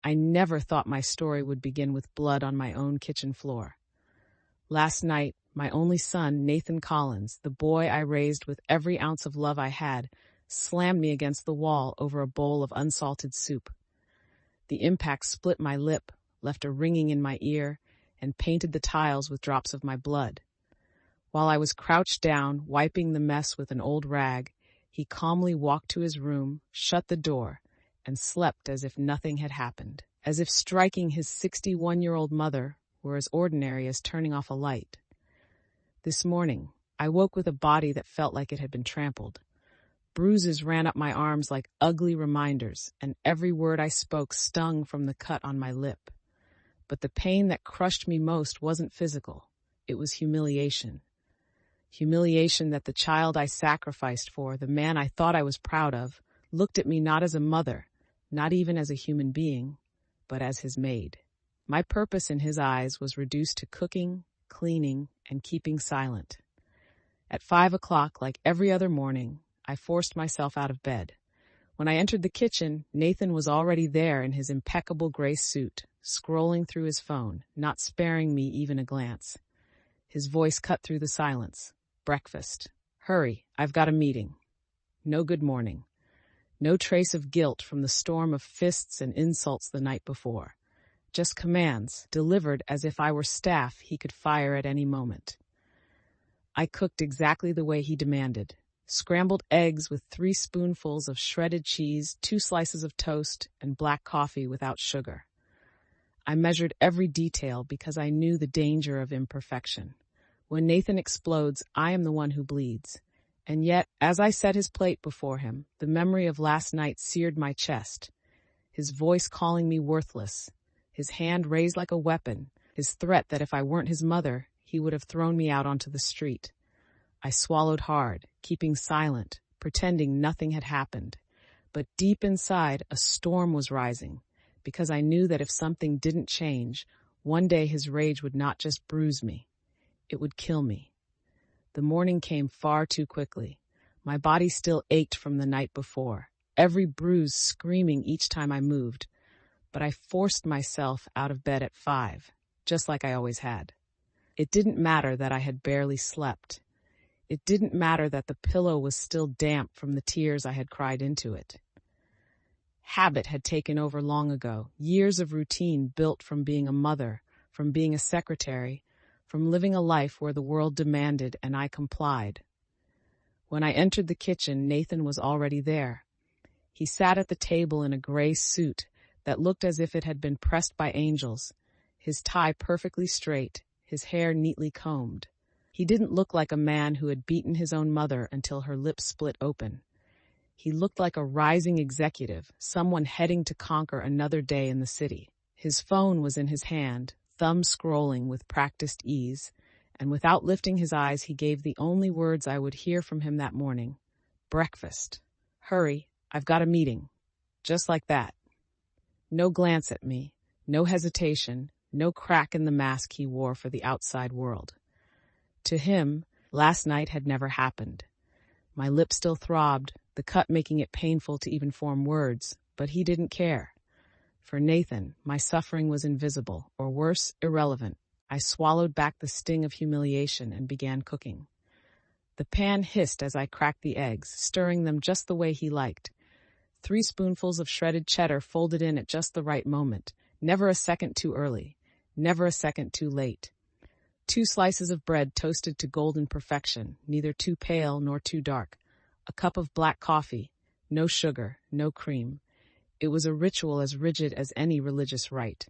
I never thought my story would begin with blood on my own kitchen floor. Last night, my only son, Nathan Collins, the boy I raised with every ounce of love I had, slammed me against the wall over a bowl of unsalted soup. The impact split my lip, left a ringing in my ear, and painted the tiles with drops of my blood. While I was crouched down, wiping the mess with an old rag, he calmly walked to his room, shut the door, and slept as if nothing had happened, as if striking his 61-year-old mother were as ordinary as turning off a light. This morning, I woke with a body that felt like it had been trampled. Bruises ran up my arms like ugly reminders, and every word I spoke stung from the cut on my lip. But the pain that crushed me most wasn't physical. It was humiliation. Humiliation that the child I sacrificed for, the man I thought I was proud of, looked at me not as a mother, not even as a human being, but as his maid. My purpose in his eyes was reduced to cooking, cleaning, and keeping silent. At 5 o'clock, like every other morning, I forced myself out of bed. When I entered the kitchen, Nathan was already there in his impeccable gray suit, scrolling through his phone, not sparing me even a glance. His voice cut through the silence. Breakfast. Hurry, I've got a meeting. No good morning. No trace of guilt from the storm of fists and insults the night before. Just commands, delivered as if I were staff he could fire at any moment. I cooked exactly the way he demanded. Scrambled eggs with 3 spoonfuls of shredded cheese, 2 slices of toast, and black coffee without sugar. I measured every detail because I knew the danger of imperfection. When Nathan explodes, I am the one who bleeds. And yet, as I set his plate before him, the memory of last night seared my chest. His voice calling me worthless, his hand raised like a weapon, his threat that if I weren't his mother, he would have thrown me out onto the street. I swallowed hard, keeping silent, pretending nothing had happened. But deep inside, a storm was rising, because I knew that if something didn't change, one day his rage would not just bruise me, it would kill me. The morning came far too quickly. My body still ached from the night before, every bruise screaming each time I moved. But I forced myself out of bed at 5, just like I always had. It didn't matter that I had barely slept. It didn't matter that the pillow was still damp from the tears I had cried into it. Habit had taken over long ago, years of routine built from being a mother, from being a secretary, from living a life where the world demanded and I complied. When I entered the kitchen, Nathan was already there. He sat at the table in a gray suit that looked as if it had been pressed by angels, his tie perfectly straight, his hair neatly combed. He didn't look like a man who had beaten his own mother until her lips split open. He looked like a rising executive, someone heading to conquer another day in the city. His phone was in his hand, thumb scrolling with practiced ease, and without lifting his eyes, he gave the only words I would hear from him that morning. Breakfast. Hurry, I've got a meeting. Just like that. No glance at me, no hesitation, no crack in the mask he wore for the outside world. To him, last night had never happened. My lips still throbbed, the cut making it painful to even form words, but he didn't care. For Nathan, my suffering was invisible, or worse, irrelevant. I swallowed back the sting of humiliation and began cooking. The pan hissed as I cracked the eggs, stirring them just the way he liked. 3 spoonfuls of shredded cheddar folded in at just the right moment, never a second too early, never a second too late. 2 slices of bread toasted to golden perfection, neither too pale nor too dark. A cup of black coffee, no sugar, no cream. It was a ritual as rigid as any religious rite.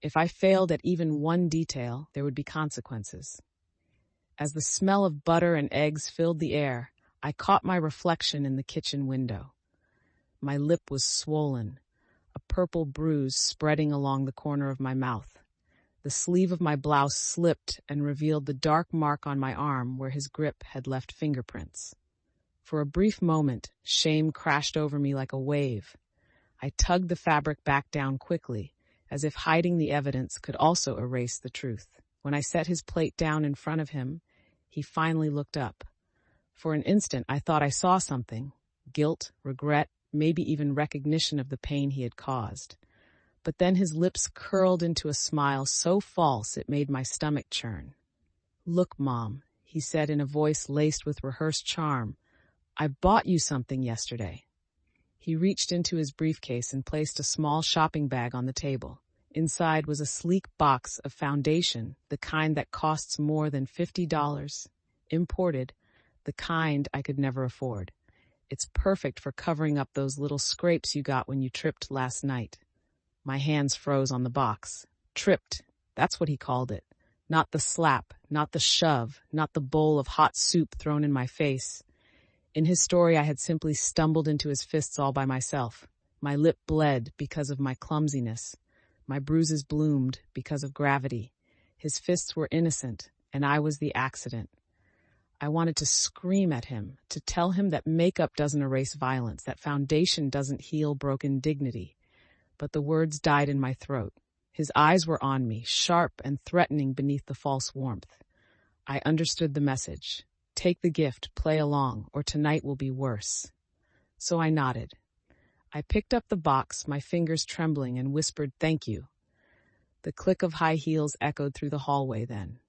If I failed at even one detail, there would be consequences. As the smell of butter and eggs filled the air, I caught my reflection in the kitchen window. My lip was swollen, a purple bruise spreading along the corner of my mouth. The sleeve of my blouse slipped and revealed the dark mark on my arm where his grip had left fingerprints. For a brief moment, shame crashed over me like a wave. I tugged the fabric back down quickly, as if hiding the evidence could also erase the truth. When I set his plate down in front of him, he finally looked up. For an instant, I thought I saw something: guilt, regret, maybe even recognition of the pain he had caused. But then his lips curled into a smile so false it made my stomach churn. "Look, Mom," he said in a voice laced with rehearsed charm, "I bought you something yesterday." He reached into his briefcase and placed a small shopping bag on the table. Inside was a sleek box of foundation, the kind that costs more than $50. Imported, the kind I could never afford. It's perfect for covering up those little scrapes you got when you tripped last night. My hands froze on the box. Tripped, that's what he called it. Not the slap, not the shove, not the bowl of hot soup thrown in my face. In his story, I had simply stumbled into his fists all by myself. My lip bled because of my clumsiness. My bruises bloomed because of gravity. His fists were innocent, and I was the accident. I wanted to scream at him, to tell him that makeup doesn't erase violence, that foundation doesn't heal broken dignity. But the words died in my throat. His eyes were on me, sharp and threatening beneath the false warmth. I understood the message. Take the gift, play along, or tonight will be worse. So I nodded. I picked up the box, my fingers trembling, and whispered, "Thank you." The click of high heels echoed through the hallway then.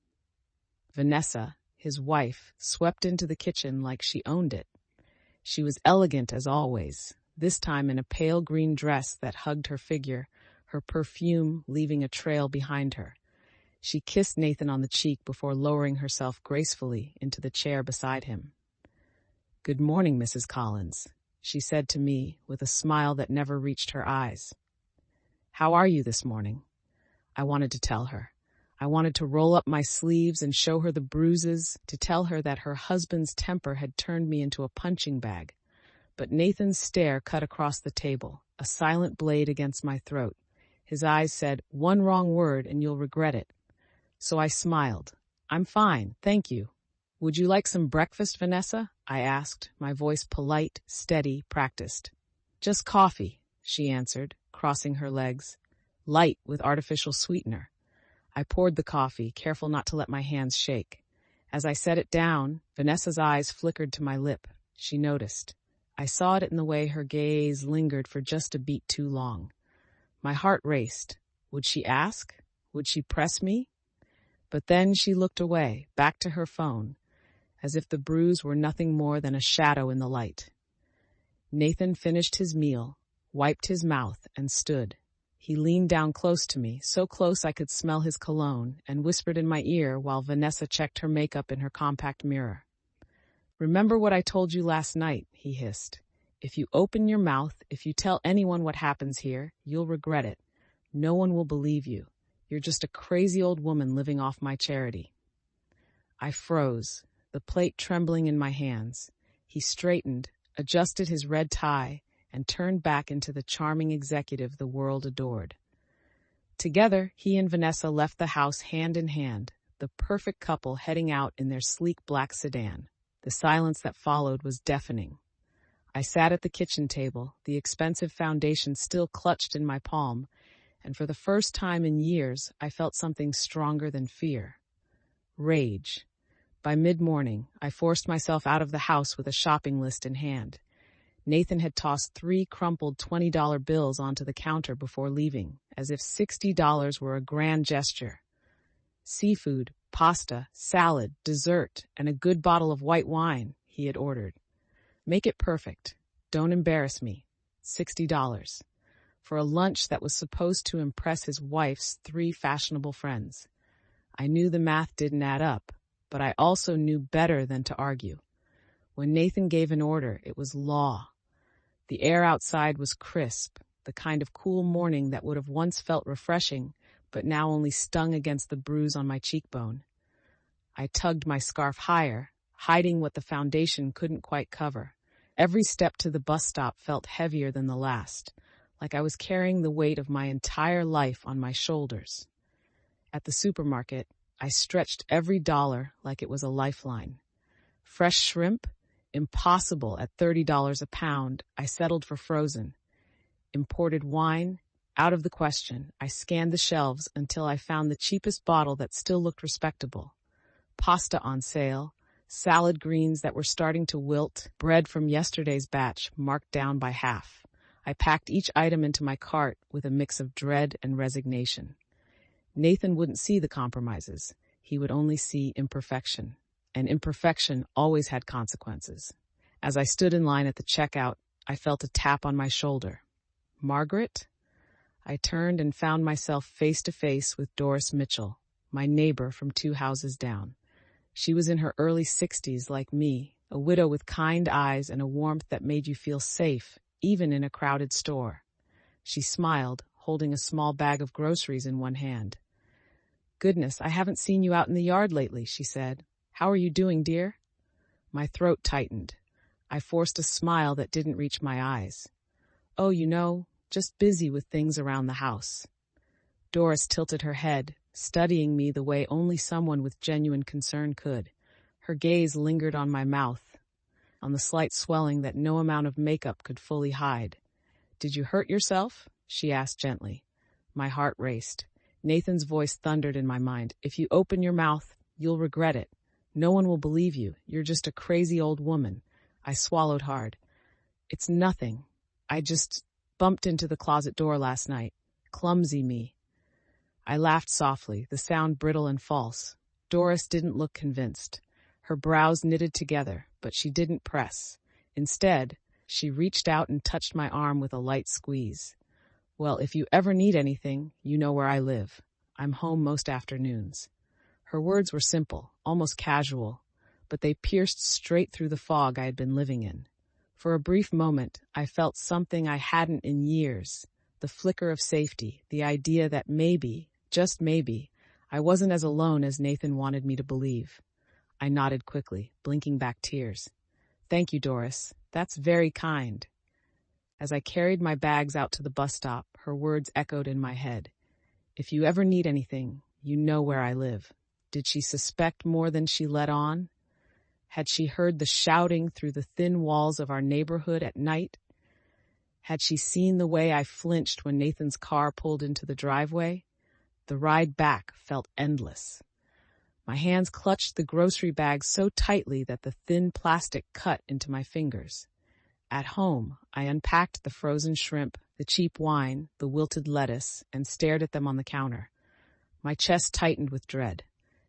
Vanessa, his wife, swept into the kitchen like she owned it. She was elegant as always, this time in a pale green dress that hugged her figure, her perfume leaving a trail behind her. She kissed Nathan on the cheek before lowering herself gracefully into the chair beside him. "Good morning, Mrs. Collins," she said to me with a smile that never reached her eyes. "How are you this morning?" I wanted to tell her. I wanted to roll up my sleeves and show her the bruises, to tell her that her husband's temper had turned me into a punching bag. But Nathan's stare cut across the table, a silent blade against my throat. His eyes said, "One wrong word and you'll regret it." So I smiled. "I'm fine, thank you." "Would you like some breakfast, Vanessa?" I asked, my voice polite, steady, practiced. "Just coffee," she answered, crossing her legs. "Light with artificial sweetener." I poured the coffee, careful not to let my hands shake. As I set it down, Vanessa's eyes flickered to my lip. She noticed. I saw it in the way her gaze lingered for just a beat too long. My heart raced. Would she ask? Would she press me? But then she looked away, back to her phone, as if the bruise were nothing more than a shadow in the light. Nathan finished his meal, wiped his mouth, and stood. He leaned down close to me, so close I could smell his cologne, and whispered in my ear while Vanessa checked her makeup in her compact mirror. "Remember what I told you last night," he hissed. "If you open your mouth, if you tell anyone what happens here, you'll regret it. No one will believe you. You're just a crazy old woman living off my charity." I froze, the plate trembling in my hands. He straightened, adjusted his red tie, and turned back into the charming executive the world adored. Together, he and Vanessa left the house hand in hand, the perfect couple heading out in their sleek black sedan. The silence that followed was deafening. I sat at the kitchen table, the expensive foundation still clutched in my palm, and for the first time in years, I felt something stronger than fear. Rage. By mid-morning, I forced myself out of the house with a shopping list in hand. Nathan had tossed 3 crumpled $20 bills onto the counter before leaving, as if $60 were a grand gesture. Seafood, pasta, salad, dessert, and a good bottle of white wine, he had ordered. "Make it perfect. Don't embarrass me." $60. For a lunch that was supposed to impress his wife's 3 fashionable friends. I knew the math didn't add up, but I also knew better than to argue. When Nathan gave an order, it was law. The air outside was crisp, the kind of cool morning that would have once felt refreshing, but now only stung against the bruise on my cheekbone. I tugged my scarf higher, hiding what the foundation couldn't quite cover. Every step to the bus stop felt heavier than the last, like I was carrying the weight of my entire life on my shoulders. At the supermarket, I stretched every dollar like it was a lifeline. Fresh shrimp? Impossible at $30 a pound. I settled for frozen. Imported wine? Out of the question. I scanned the shelves until I found the cheapest bottle that still looked respectable. Pasta on sale, salad greens that were starting to wilt, bread from yesterday's batch marked down by half. I packed each item into my cart with a mix of dread and resignation. Nathan wouldn't see the compromises. He would only see imperfection. And imperfection always had consequences. As I stood in line at the checkout, I felt a tap on my shoulder. Margaret? I turned and found myself face to face with Doris Mitchell, my neighbor from 2 houses down. She was in her early 60s like me, a widow with kind eyes and a warmth that made you feel safe, even in a crowded store. She smiled, holding a small bag of groceries in one hand. "Goodness, I haven't seen you out in the yard lately," she said. "How are you doing, dear?" My throat tightened. I forced a smile that didn't reach my eyes. "Oh, just busy with things around the house." Doris tilted her head, studying me the way only someone with genuine concern could. Her gaze lingered on my mouth, on the slight swelling that no amount of makeup could fully hide. "Did you hurt yourself?" she asked gently. My heart raced. Nathan's voice thundered in my mind. "If you open your mouth, you'll regret it. No one will believe you. You're just a crazy old woman." I swallowed hard. "It's nothing. I just bumped into the closet door last night. Clumsy me." I laughed softly, the sound brittle and false. Doris didn't look convinced. Her brows knitted together, but she didn't press. Instead, she reached out and touched my arm with a light squeeze. "Well, if you ever need anything, you know where I live. I'm home most afternoons." Her words were simple, almost casual, but they pierced straight through the fog I had been living in. For a brief moment, I felt something I hadn't in years, the flicker of safety, the idea that maybe, just maybe, I wasn't as alone as Nathan wanted me to believe. I nodded quickly, blinking back tears. "Thank you, Doris. That's very kind." As I carried my bags out to the bus stop, her words echoed in my head. "If you ever need anything, you know where I live." Did she suspect more than she let on? Had she heard the shouting through the thin walls of our neighborhood at night? Had she seen the way I flinched when Nathan's car pulled into the driveway? The ride back felt endless. My hands clutched the grocery bag so tightly that the thin plastic cut into my fingers. At home, I unpacked the frozen shrimp, the cheap wine, the wilted lettuce, and stared at them on the counter. My chest tightened with dread.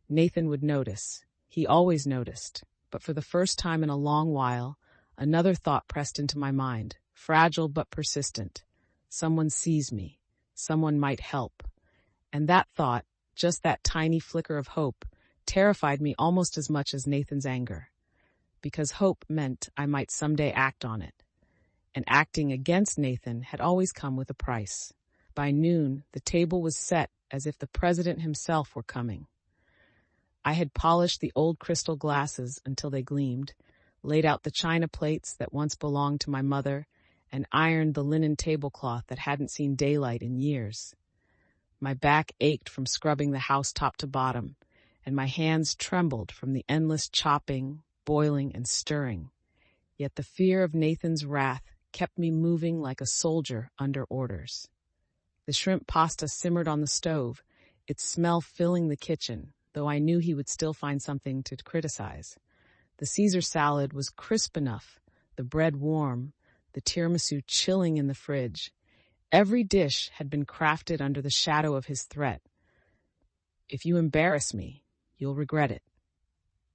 Nathan would notice. He always noticed. But for the first time in a long while, another thought pressed into my mind, fragile but persistent. Someone sees me. Someone might help. And that thought, just that tiny flicker of hope, terrified me almost as much as Nathan's anger. Because hope meant I might someday act on it. And acting against Nathan had always come with a price. By noon, the table was set as if the president himself were coming. I had polished the old crystal glasses until they gleamed, laid out the china plates that once belonged to my mother, and ironed the linen tablecloth that hadn't seen daylight in years. My back ached from scrubbing the house top to bottom, and my hands trembled from the endless chopping, boiling, and stirring. Yet the fear of Nathan's wrath kept me moving like a soldier under orders. The shrimp pasta simmered on the stove, its smell filling the kitchen, though I knew he would still find something to criticize. The Caesar salad was crisp enough, the bread warm, the tiramisu chilling in the fridge. Every dish had been crafted under the shadow of his threat. "If you embarrass me, you'll regret it."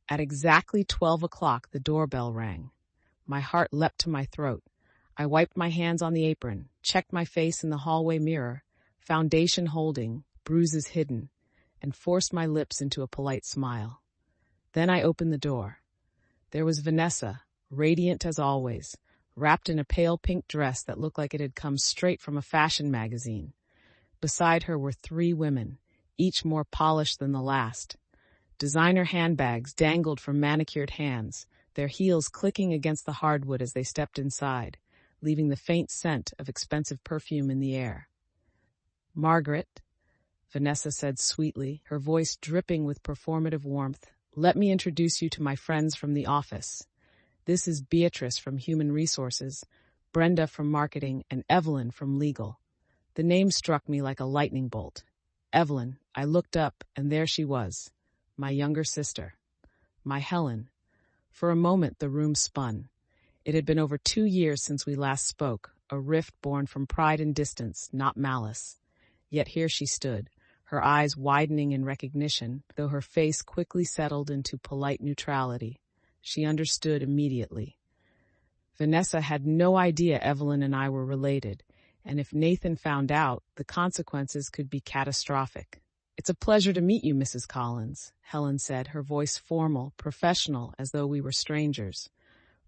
At exactly 12 o'clock, the doorbell rang. My heart leapt to my throat. I wiped my hands on the apron, checked my face in the hallway mirror, foundation holding, bruises hidden, and forced my lips into a polite smile. Then I opened the door. There was Vanessa, radiant as always, wrapped in a pale pink dress that looked like it had come straight from a fashion magazine. Beside her were 3 women, each more polished than the last. Designer handbags dangled from manicured hands, their heels clicking against the hardwood as they stepped inside, leaving the faint scent of expensive perfume in the air. "Margaret," Vanessa said sweetly, her voice dripping with performative warmth, "let me introduce you to my friends from the office. This is Beatrice from Human Resources, Brenda from Marketing, and Evelyn from Legal." The name struck me like a lightning bolt. Evelyn. I looked up, and there she was, my younger sister, my Helen. For a moment, the room spun. It had been over 2 years since we last spoke, a rift born from pride and distance, not malice. Yet here she stood, her eyes widening in recognition, though her face quickly settled into polite neutrality. She understood immediately. Vanessa had no idea Evelyn and I were related, and if Nathan found out, the consequences could be catastrophic. "It's a pleasure to meet you, Mrs. Collins," Helen said, her voice formal, professional, as though we were strangers.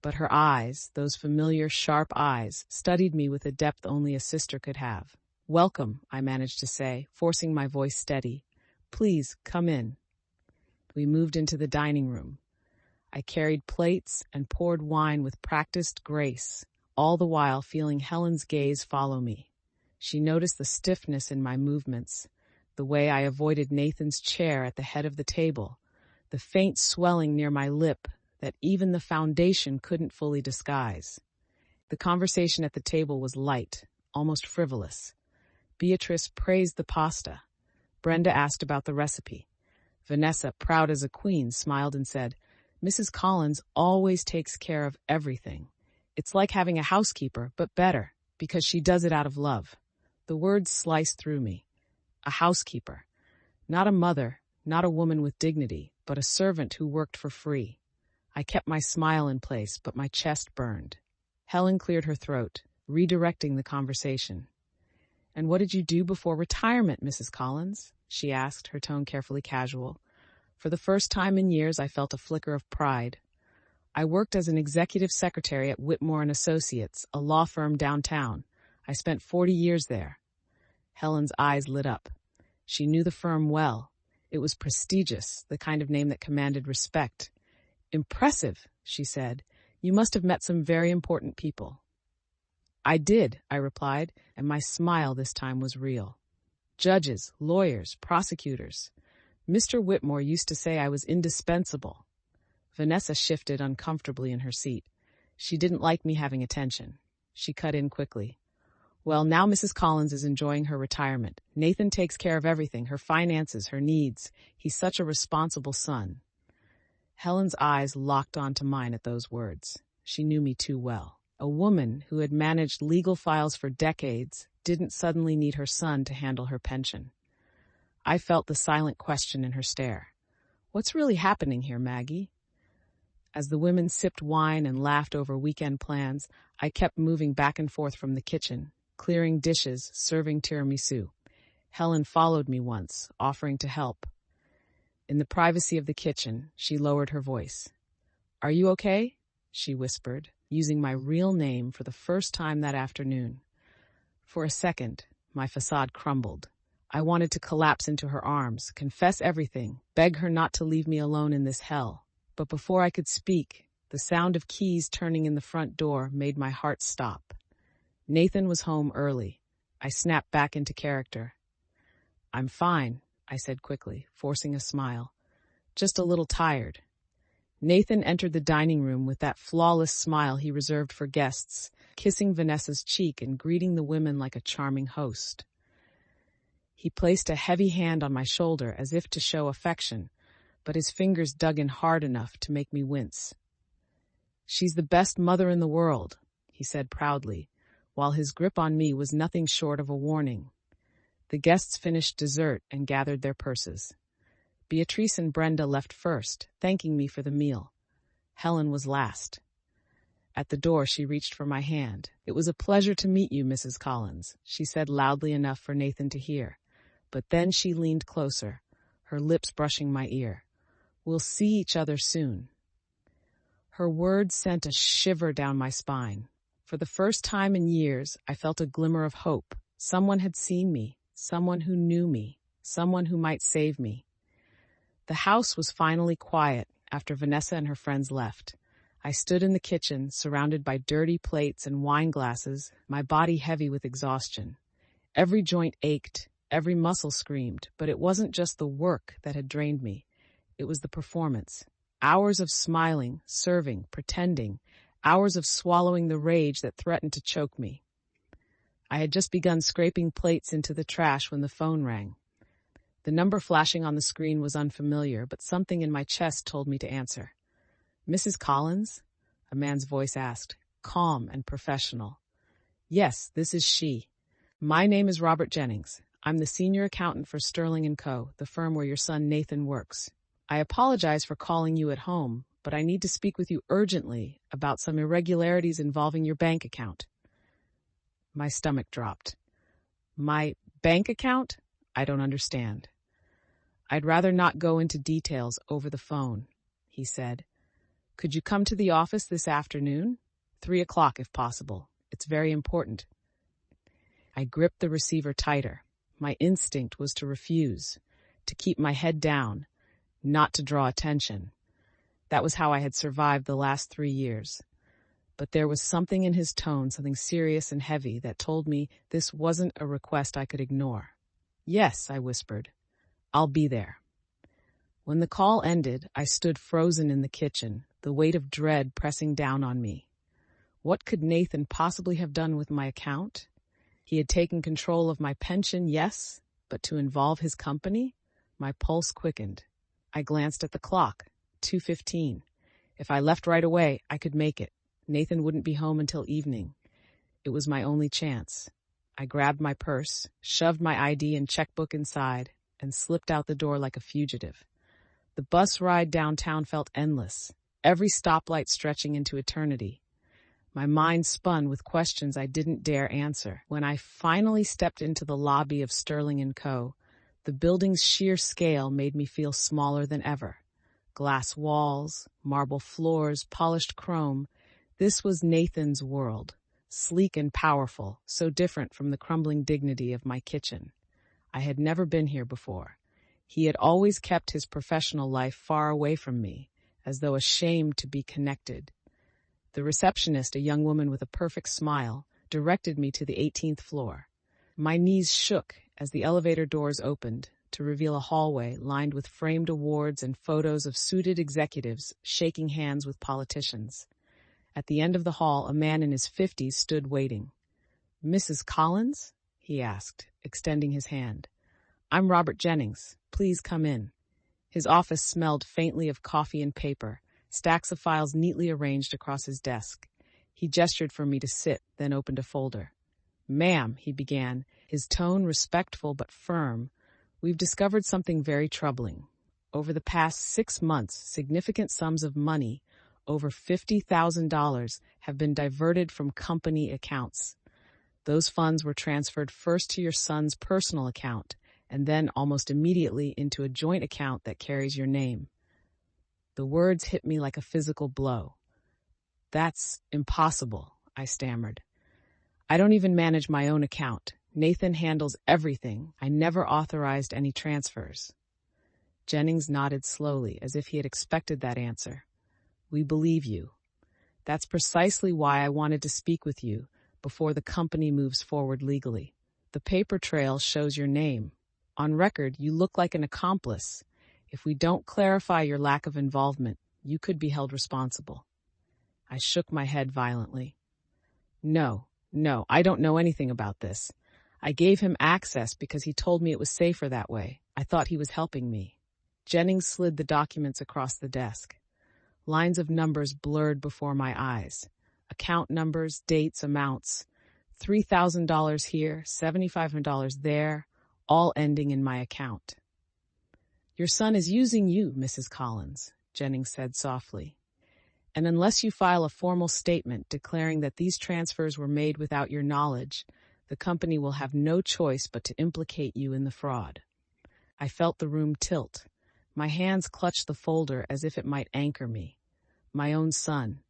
But her eyes, those familiar, sharp eyes, studied me with a depth only a sister could have. "Welcome," I managed to say, forcing my voice steady. "Please, come in." We moved into the dining room. I carried plates and poured wine with practiced grace, all the while feeling Helen's gaze follow me. She noticed the stiffness in my movements, the way I avoided Nathan's chair at the head of the table, the faint swelling near my lip that even the foundation couldn't fully disguise. The conversation at the table was light, almost frivolous. Beatrice praised the pasta. Brenda asked about the recipe. Vanessa, proud as a queen, smiled and said, "Mrs. Collins always takes care of everything. It's like having a housekeeper, but better, because she does it out of love." The words sliced through me. A housekeeper. Not a mother, not a woman with dignity, but a servant who worked for free. I kept my smile in place, but my chest burned. Helen cleared her throat, redirecting the conversation. "And what did you do before retirement, Mrs. Collins?" she asked, her tone carefully casual. For the first time in years, I felt a flicker of pride. "I worked as an executive secretary at Whitmore and Associates, a law firm downtown. I spent 40 years there." Helen's eyes lit up. She knew the firm well. It was prestigious, the kind of name that commanded respect. "Impressive," she said. "You must have met some very important people." "I did," I replied, and my smile this time was real. "Judges, lawyers, prosecutors. Mr. Whitmore used to say I was indispensable." Vanessa shifted uncomfortably in her seat. She didn't like me having attention. She cut in quickly. "Well, now Mrs. Collins is enjoying her retirement. Nathan takes care of everything, her finances, her needs. He's such a responsible son." Helen's eyes locked onto mine at those words. She knew me too well. A woman who had managed legal files for decades didn't suddenly need her son to handle her pension. I felt the silent question in her stare. "What's really happening here, Maggie?" As the women sipped wine and laughed over weekend plans, I kept moving back and forth from the kitchen, clearing dishes, serving tiramisu. Helen followed me once, offering to help. In the privacy of the kitchen, she lowered her voice. "Are you okay?" she whispered, using my real name for the first time that afternoon. For a second, my facade crumbled. I wanted to collapse into her arms, confess everything, beg her not to leave me alone in this hell. But before I could speak, the sound of keys turning in the front door made my heart stop. Nathan was home early. I snapped back into character. "I'm fine," I said quickly, forcing a smile. "Just a little tired." Nathan entered the dining room with that flawless smile he reserved for guests, kissing Vanessa's cheek and greeting the women like a charming host. He placed a heavy hand on my shoulder as if to show affection, but his fingers dug in hard enough to make me wince. "She's the best mother in the world," he said proudly, while his grip on me was nothing short of a warning. The guests finished dessert and gathered their purses. Beatrice and Brenda left first, thanking me for the meal. Helen was last. At the door, she reached for my hand. "It was a pleasure to meet you, Mrs. Collins," she said loudly enough for Nathan to hear. But then she leaned closer, her lips brushing my ear. "We'll see each other soon." Her words sent a shiver down my spine. For the first time in years, I felt a glimmer of hope. Someone had seen me, someone who knew me, someone who might save me. The house was finally quiet after Vanessa and her friends left. I stood in the kitchen, surrounded by dirty plates and wine glasses, my body heavy with exhaustion. Every joint ached, every muscle screamed, but it wasn't just the work that had drained me. It was the performance. Hours of smiling, serving, pretending, hours of swallowing the rage that threatened to choke me. I had just begun scraping plates into the trash when the phone rang. The number flashing on the screen was unfamiliar, but something in my chest told me to answer. "Mrs. Collins?" a man's voice asked, calm and professional. Yes, this is she. My name is Robert Jennings. I'm the senior accountant for Sterling & Co., the firm where your son Nathan works. I apologize for calling you at home, but I need to speak with you urgently about some irregularities involving your bank account. My stomach dropped. My bank account? I don't understand. I'd rather not go into details over the phone, he said. Could you come to the office this afternoon? 3 o'clock if possible. It's very important. I gripped the receiver tighter. My instinct was to refuse, to keep my head down, not to draw attention. That was how I had survived the last 3 years. But there was something in his tone, something serious and heavy, that told me this wasn't a request I could ignore. Yes, I whispered. I'll be there. When the call ended, I stood frozen in the kitchen, the weight of dread pressing down on me. What could Nathan possibly have done with my account? He had taken control of my pension, yes, but to involve his company? My pulse quickened. I glanced at the clock. 2:15. If I left right away, I could make it. Nathan wouldn't be home until evening. It was my only chance. I grabbed my purse, shoved my ID and checkbook inside, and slipped out the door like a fugitive. The bus ride downtown felt endless, every stoplight stretching into eternity. My mind spun with questions I didn't dare answer. When I finally stepped into the lobby of Sterling & Co., the building's sheer scale made me feel smaller than ever. Glass walls, marble floors, polished chrome. This was Nathan's world, sleek and powerful, so different from the crumbling dignity of my kitchen. I had never been here before. He had always kept his professional life far away from me, as though ashamed to be connected. The receptionist, a young woman with a perfect smile, directed me to the 18th floor. My knees shook as the elevator doors opened to reveal a hallway lined with framed awards and photos of suited executives shaking hands with politicians. At the end of the hall, a man in his 50s stood waiting. "Mrs. Collins?" he asked, extending his hand. "I'm Robert Jennings. Please come in." His office smelled faintly of coffee and paper, stacks of files neatly arranged across his desk. He gestured for me to sit, then opened a folder. "Ma'am," he began, his tone respectful but firm, "we've discovered something very troubling. Over the past 6 months, significant sums of money, over $50,000, have been diverted from company accounts. Those funds were transferred first to your son's personal account, and then almost immediately into a joint account that carries your name." The words hit me like a physical blow. "That's impossible," I stammered. "I don't even manage my own account. Nathan handles everything. I never authorized any transfers." Jennings nodded slowly, as if he had expected that answer. "We believe you. That's precisely why I wanted to speak with you before the company moves forward legally. The paper trail shows your name. On record, you look like an accomplice. If we don't clarify your lack of involvement, you could be held responsible." I shook my head violently. No, I don't know anything about this. I gave him access because he told me it was safer that way. I thought he was helping me." Jennings slid the documents across the desk. Lines of numbers blurred before my eyes. Account numbers, dates, amounts. $3,000 here, $7,500 there, all ending in my account. "Your son is using you, Mrs. Collins," Jennings said softly. "And unless you file a formal statement declaring that these transfers were made without your knowledge, the company will have no choice but to implicate you in the fraud." I felt the room tilt. My hands clutched the folder as if it might anchor me. My own son.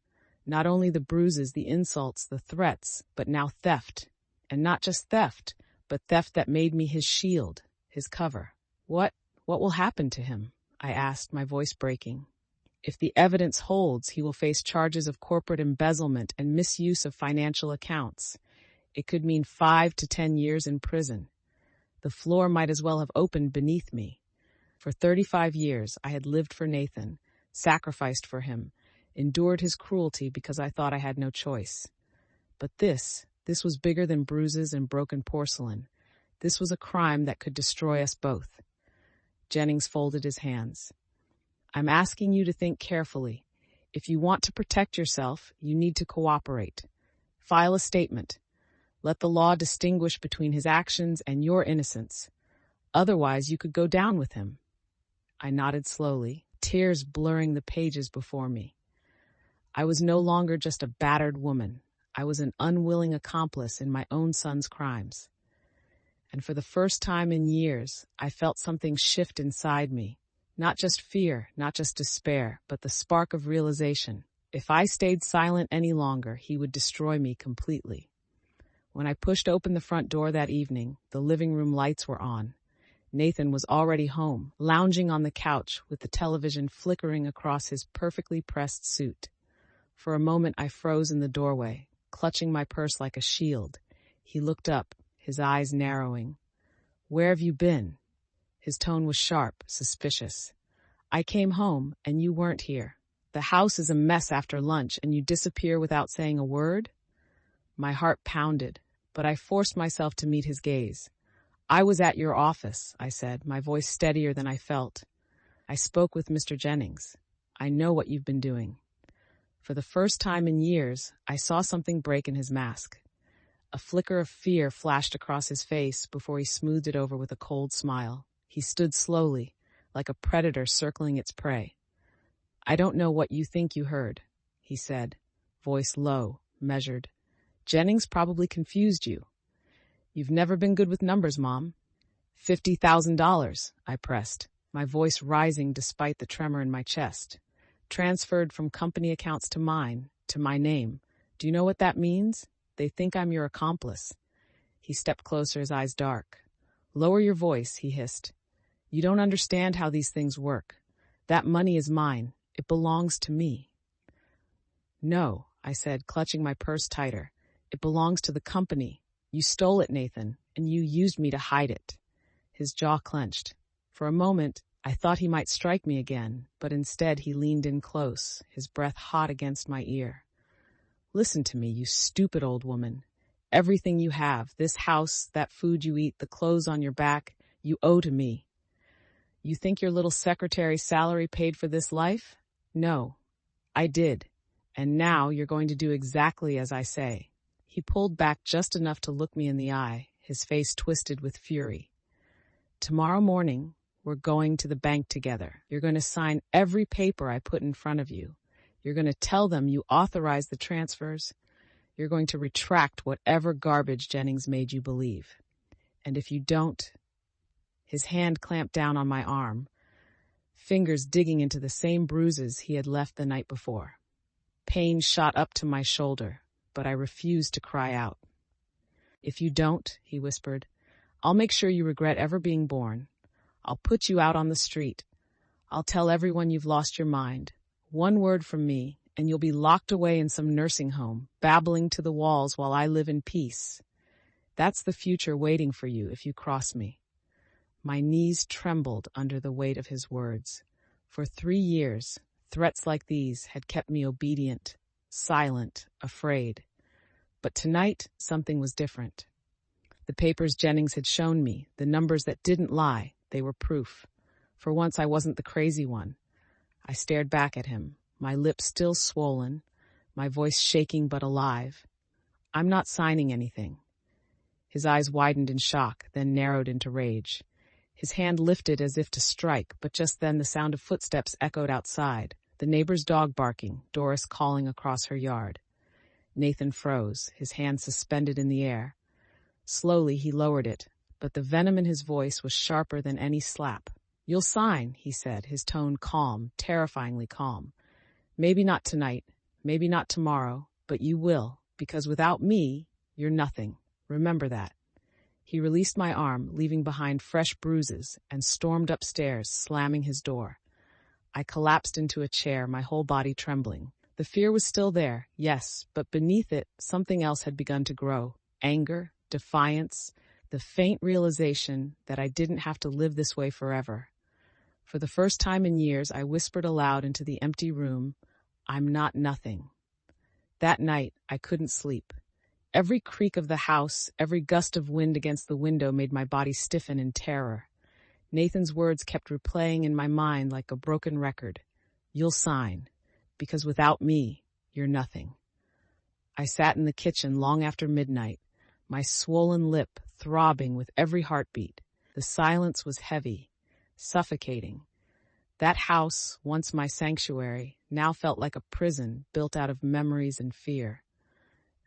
Not only the bruises, the insults, the threats, but now theft. And not just theft, but theft that made me his shield, his cover. What will happen to him?" I asked, my voice breaking. "If the evidence holds, he will face charges of corporate embezzlement and misuse of financial accounts. It could mean 5 to 10 years in prison. The floor might as well have opened beneath me. For 35 years, I had lived for Nathan, sacrificed for him, endured his cruelty because I thought I had no choice. But this was bigger than bruises and broken porcelain. This was a crime that could destroy us both." Jennings folded his hands. "I'm asking you to think carefully. If you want to protect yourself, you need to cooperate. File a statement. Let the law distinguish between his actions and your innocence. Otherwise, you could go down with him. I nodded slowly, tears blurring the pages before me. I was no longer just a battered woman. I was an unwilling accomplice in my own son's crimes. And for the first time in years, I felt something shift inside me. Not just fear, not just despair, but the spark of realization. If I stayed silent any longer, he would destroy me completely. When I pushed open the front door that evening, the living room lights were on. Nathan was already home, lounging on the couch with the television flickering across his perfectly pressed suit. For a moment, I froze in the doorway, clutching my purse like a shield. He looked up, his eyes narrowing. "Where have you been?" His tone was sharp, suspicious. "I came home, and you weren't here. The house is a mess after lunch, and you disappear without saying a word?" My heart pounded, but I forced myself to meet his gaze. "I was at your office," I said, my voice steadier than I felt. "I spoke with Mr. Jennings. I know what you've been doing." For the first time in years, I saw something break in his mask. A flicker of fear flashed across his face before he smoothed it over with a cold smile. He stood slowly, like a predator circling its prey. "I don't know what you think you heard," he said, voice low, measured. "Jennings probably confused you. You've never been good with numbers, Mom." $50,000, I pressed, my voice rising despite the tremor in my chest. "Transferred from company accounts to mine, to my name. Do you know what that means? They think I'm your accomplice." He stepped closer, his eyes dark. "Lower your voice," he hissed. "You don't understand how these things work. That money is mine. It belongs to me." "No," I said, clutching my purse tighter. "It belongs to the company. You stole it, Nathan, and you used me to hide it." His jaw clenched. For a moment, I thought he might strike me again, but instead he leaned in close, his breath hot against my ear. "Listen to me, you stupid old woman. Everything you have, this house, that food you eat, the clothes on your back, you owe to me. You think your little secretary's salary paid for this life? No, I did. And now you're going to do exactly as I say." He pulled back just enough to look me in the eye, his face twisted with fury. "Tomorrow morning, we're going to the bank together. You're going to sign every paper I put in front of you. You're going to tell them you authorized the transfers. You're going to retract whatever garbage Jennings made you believe. And if you don't..." His hand clamped down on my arm, fingers digging into the same bruises he had left the night before. Pain shot up to my shoulder, but I refused to cry out. "If you don't," he whispered, "I'll make sure you regret ever being born. I'll put you out on the street. I'll tell everyone you've lost your mind. One word from me, and you'll be locked away in some nursing home, babbling to the walls while I live in peace. That's the future waiting for you if you cross me." My knees trembled under the weight of his words. For 3 years, threats like these had kept me obedient, silent, afraid. But tonight, something was different. The papers Jennings had shown me, the numbers that didn't lie, they were proof. For once I wasn't the crazy one. I stared back at him, my lips still swollen, my voice shaking but alive. "I'm not signing anything." His eyes widened in shock, then narrowed into rage. His hand lifted as if to strike, but just then the sound of footsteps echoed outside, the neighbor's dog barking, Doris calling across her yard. Nathan froze, his hand suspended in the air. Slowly he lowered it, but the venom in his voice was sharper than any slap. "You'll sign," he said, his tone calm, terrifyingly calm. "Maybe not tonight, maybe not tomorrow, but you will, because without me, you're nothing. Remember that." He released my arm, leaving behind fresh bruises, and stormed upstairs, slamming his door. I collapsed into a chair, my whole body trembling. The fear was still there, yes, but beneath it, something else had begun to grow. Anger, defiance, the faint realization that I didn't have to live this way forever. For the first time in years, I whispered aloud into the empty room, "I'm not nothing." That night, I couldn't sleep. Every creak of the house, every gust of wind against the window made my body stiffen in terror. Nathan's words kept replaying in my mind like a broken record. "You'll sign, because without me, you're nothing." I sat in the kitchen long after midnight, my swollen lip throbbing with every heartbeat. The silence was heavy, suffocating. That house, once my sanctuary, now felt like a prison built out of memories and fear.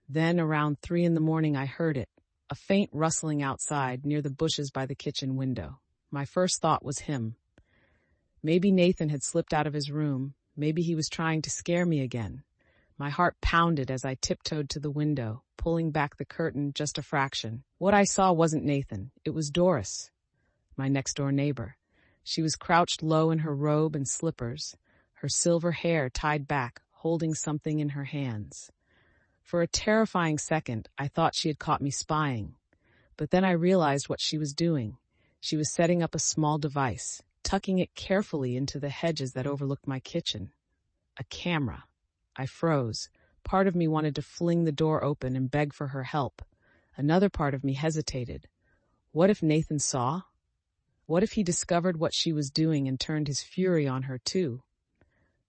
Then, around 3 a.m, I heard it, a faint rustling outside near the bushes by the kitchen window. My first thought was him. Maybe Nathan had slipped out of his room. Maybe he was trying to scare me again. My heart pounded as I tiptoed to the window, pulling back the curtain just a fraction. What I saw wasn't Nathan. It was Doris, my next-door neighbor. She was crouched low in her robe and slippers, her silver hair tied back, holding something in her hands. For a terrifying second, I thought she had caught me spying. But then I realized what she was doing. She was setting up a small device, tucking it carefully into the hedges that overlooked my kitchen. A camera. I froze. Part of me wanted to fling the door open and beg for her help. Another part of me hesitated. What if Nathan saw? What if he discovered what she was doing and turned his fury on her too?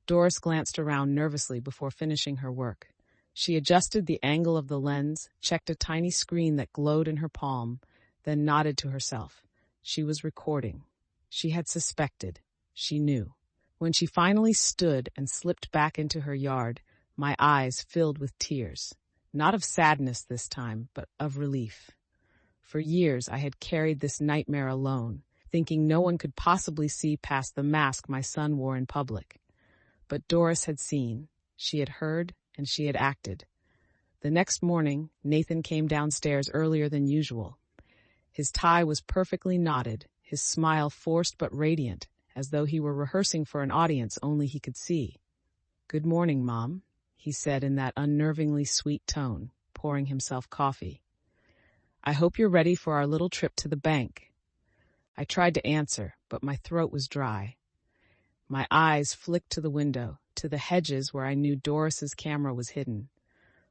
Doris glanced around nervously before finishing her work. She adjusted the angle of the lens, checked a tiny screen that glowed in her palm, then nodded to herself. She was recording. She had suspected. She knew. When she finally stood and slipped back into her yard, my eyes filled with tears. Not of sadness this time, but of relief. For years I had carried this nightmare alone, thinking no one could possibly see past the mask my son wore in public. But Doris had seen. She had heard, and she had acted. The next morning, Nathan came downstairs earlier than usual. His tie was perfectly knotted, his smile forced but radiant, as though he were rehearsing for an audience only he could see. "Good morning, Mom," he said in that unnervingly sweet tone, pouring himself coffee. "I hope you're ready for our little trip to the bank." I tried to answer, but my throat was dry. My eyes flicked to the window, to the hedges where I knew Doris's camera was hidden.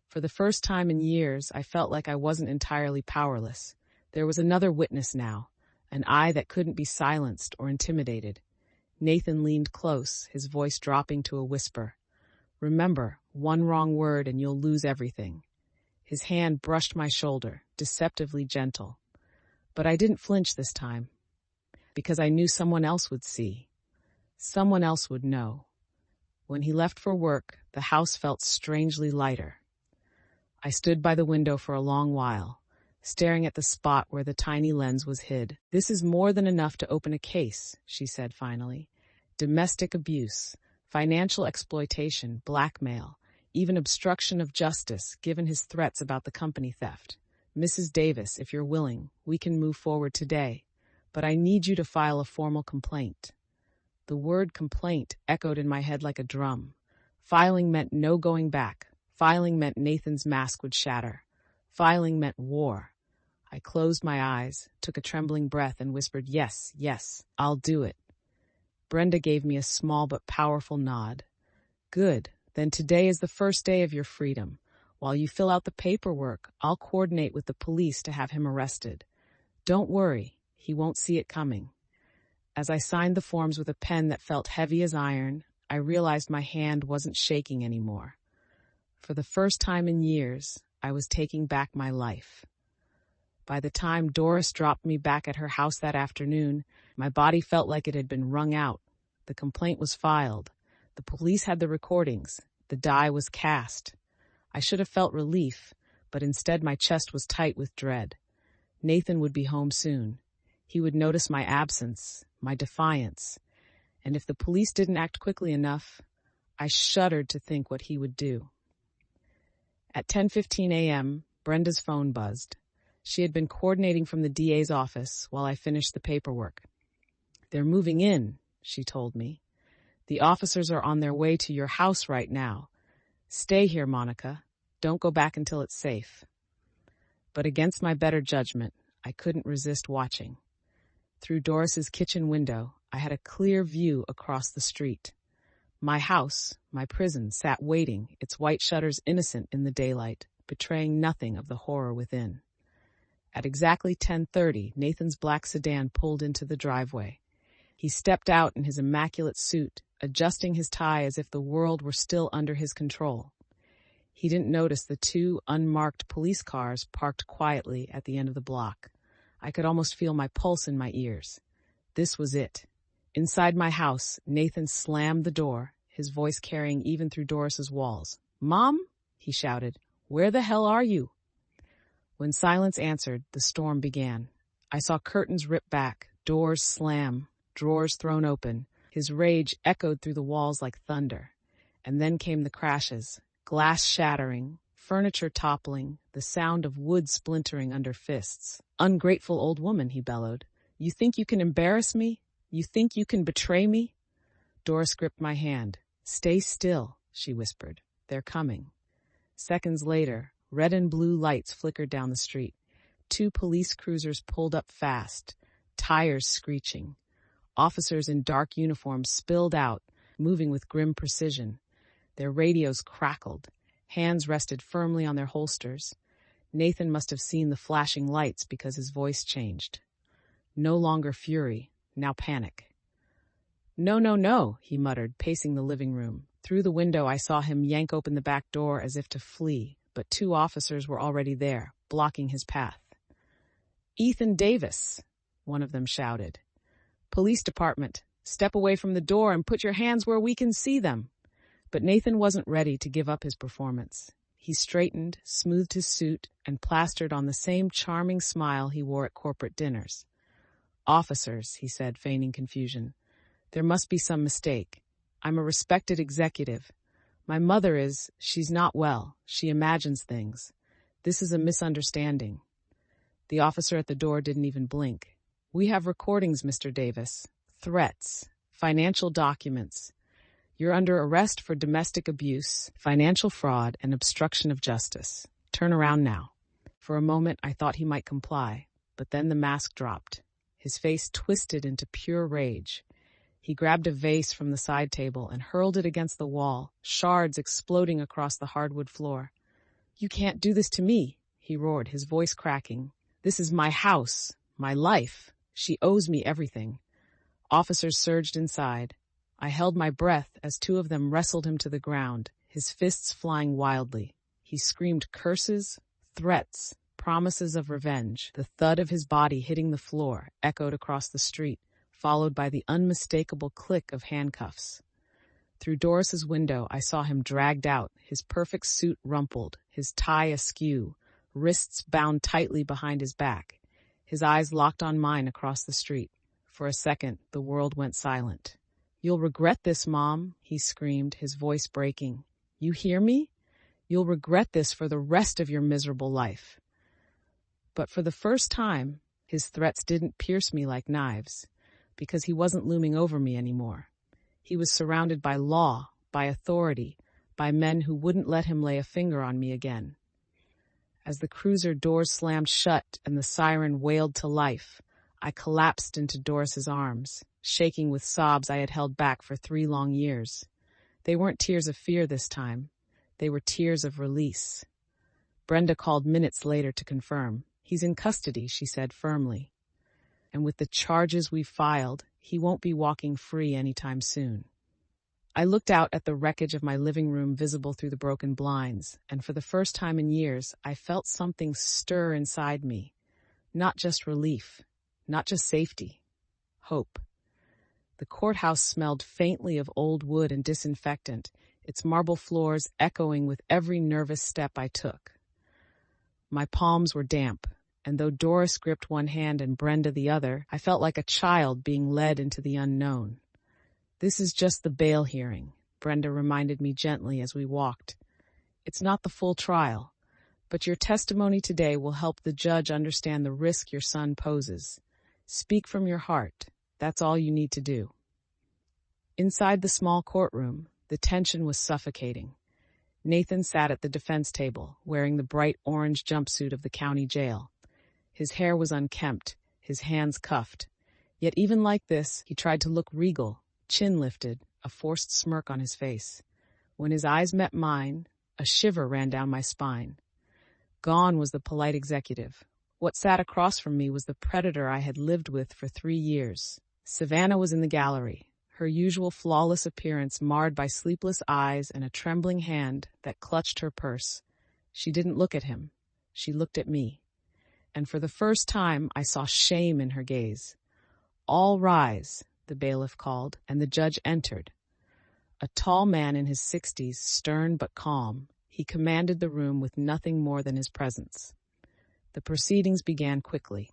For the first time in years, I felt like I wasn't entirely powerless. There was another witness now, an eye that couldn't be silenced or intimidated. Nathan leaned close, his voice dropping to a whisper. "Remember, one wrong word and you'll lose everything." His hand brushed my shoulder, deceptively gentle. But I didn't flinch this time, because I knew someone else would see. Someone else would know. When he left for work, the house felt strangely lighter. I stood by the window for a long while, staring at the spot where the tiny lens was hid. "This is more than enough to open a case," she said finally. "Domestic abuse, financial exploitation, blackmail, even obstruction of justice, given his threats about the company theft. Mrs. Davis, if you're willing, we can move forward today, but I need you to file a formal complaint." The word complaint echoed in my head like a drum. Filing meant no going back. Filing meant Nathan's mask would shatter. Filing meant war. I closed my eyes, took a trembling breath, and whispered, "Yes, yes, I'll do it." Brenda gave me a small but powerful nod. "Good. Then today is the first day of your freedom. While you fill out the paperwork, I'll coordinate with the police to have him arrested. Don't worry, he won't see it coming." As I signed the forms with a pen that felt heavy as iron, I realized my hand wasn't shaking anymore. For the first time in years, I was taking back my life. By the time Doris dropped me back at her house that afternoon, my body felt like it had been wrung out. The complaint was filed. The police had the recordings. The die was cast. I should have felt relief, but instead my chest was tight with dread. Nathan would be home soon. He would notice my absence, my defiance, and if the police didn't act quickly enough, I shuddered to think what he would do. At 10:15 a.m., Brenda's phone buzzed. She had been coordinating from the DA's office while I finished the paperwork. "They're moving in," she told me. "The officers are on their way to your house right now. Stay here, Monica. Don't go back until it's safe." But against my better judgment, I couldn't resist watching. Through Doris's kitchen window, I had a clear view across the street. My house, my prison, sat waiting, its white shutters innocent in the daylight, betraying nothing of the horror within. At exactly 10:30, Nathan's black sedan pulled into the driveway. He stepped out in his immaculate suit, adjusting his tie as if the world were still under his control. He didn't notice the two unmarked police cars parked quietly at the end of the block. I could almost feel my pulse in my ears. This was it. Inside my house, Nathan slammed the door, his voice carrying even through Doris's walls. "Mom?" he shouted. "Where the hell are you?" When silence answered, the storm began. I saw curtains rip back, doors slam, drawers thrown open. His rage echoed through the walls like thunder. And then came the crashes, glass shattering, furniture toppling, the sound of wood splintering under fists. "Ungrateful old woman," he bellowed. "You think you can embarrass me? You think you can betray me?" Doris gripped my hand. "Stay still," she whispered. "They're coming." Seconds later, red and blue lights flickered down the street. Two police cruisers pulled up fast, tires screeching. Officers in dark uniforms spilled out, moving with grim precision. Their radios crackled. Hands rested firmly on their holsters. Nathan must have seen the flashing lights because his voice changed. No longer fury, now panic. "No, no, no," he muttered, pacing the living room. Through the window, I saw him yank open the back door as if to flee, but two officers were already there, blocking his path. "Ethan Davis," one of them shouted. "Police department, step away from the door and put your hands where we can see them." But Nathan wasn't ready to give up his performance. He straightened, smoothed his suit, and plastered on the same charming smile he wore at corporate dinners. "Officers," he said, feigning confusion. "There must be some mistake. I'm a respected executive. My mother she's not well. She imagines things. This is a misunderstanding." The officer at the door didn't even blink. "We have recordings, Mr. Davis. Threats. Financial documents. You're under arrest for domestic abuse, financial fraud, and obstruction of justice. Turn around now." For a moment, I thought he might comply, but then the mask dropped. His face twisted into pure rage. He grabbed a vase from the side table and hurled it against the wall, shards exploding across the hardwood floor. "You can't do this to me," he roared, his voice cracking. "This is my house, my life. She owes me everything." Officers surged inside. I held my breath as two of them wrestled him to the ground, his fists flying wildly. He screamed curses, threats, promises of revenge. The thud of his body hitting the floor echoed across the street, followed by the unmistakable click of handcuffs. Through Doris's window, I saw him dragged out, his perfect suit rumpled, his tie askew, wrists bound tightly behind his back. His eyes locked on mine across the street. For a second, the world went silent. "You'll regret this, Mom," he screamed, his voice breaking. "You hear me? You'll regret this for the rest of your miserable life." But for the first time, his threats didn't pierce me like knives, because he wasn't looming over me anymore. He was surrounded by law, by authority, by men who wouldn't let him lay a finger on me again. As the cruiser doors slammed shut and the siren wailed to life, I collapsed into Doris's arms, shaking with sobs I had held back for 3 long years. They weren't tears of fear this time. They were tears of release. Brenda called minutes later to confirm. "He's in custody," she said firmly. "And with the charges we've filed, he won't be walking free anytime soon." I looked out at the wreckage of my living room visible through the broken blinds, and for the first time in years, I felt something stir inside me. Not just relief, not just safety, hope. The courthouse smelled faintly of old wood and disinfectant, its marble floors echoing with every nervous step I took. My palms were damp, and though Doris gripped one hand and Brenda the other, I felt like a child being led into the unknown. "This is just the bail hearing," Brenda reminded me gently as we walked. "It's not the full trial, but your testimony today will help the judge understand the risk your son poses. Speak from your heart. That's all you need to do." Inside the small courtroom, the tension was suffocating. Nathan sat at the defense table, wearing the bright orange jumpsuit of the county jail. His hair was unkempt, his hands cuffed. Yet even like this, he tried to look regal, chin lifted, a forced smirk on his face. When his eyes met mine, a shiver ran down my spine. Gone was the polite executive. What sat across from me was the predator I had lived with for 3 years. Savannah was in the gallery, her usual flawless appearance marred by sleepless eyes and a trembling hand that clutched her purse. She didn't look at him. She looked at me. And for the first time, I saw shame in her gaze. "All rise," the bailiff called, and the judge entered. A tall man in his 60s, stern but calm, he commanded the room with nothing more than his presence. The proceedings began quickly.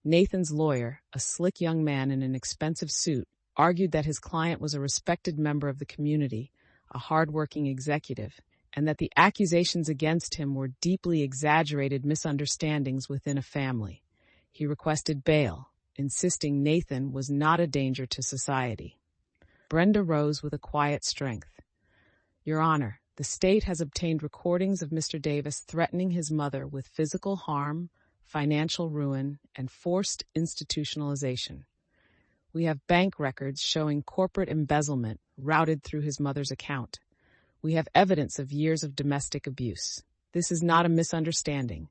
Nathan's lawyer, a slick young man in an expensive suit, argued that his client was a respected member of the community, a hard-working executive, and that the accusations against him were deeply exaggerated misunderstandings within a family. He requested bail, insisting Nathan was not a danger to society. Brenda rose with a quiet strength. "Your Honor, the state has obtained recordings of Mr. Davis threatening his mother with physical harm, financial ruin, and forced institutionalization. We have bank records showing corporate embezzlement routed through his mother's account. We have evidence of years of domestic abuse. This is not a misunderstanding.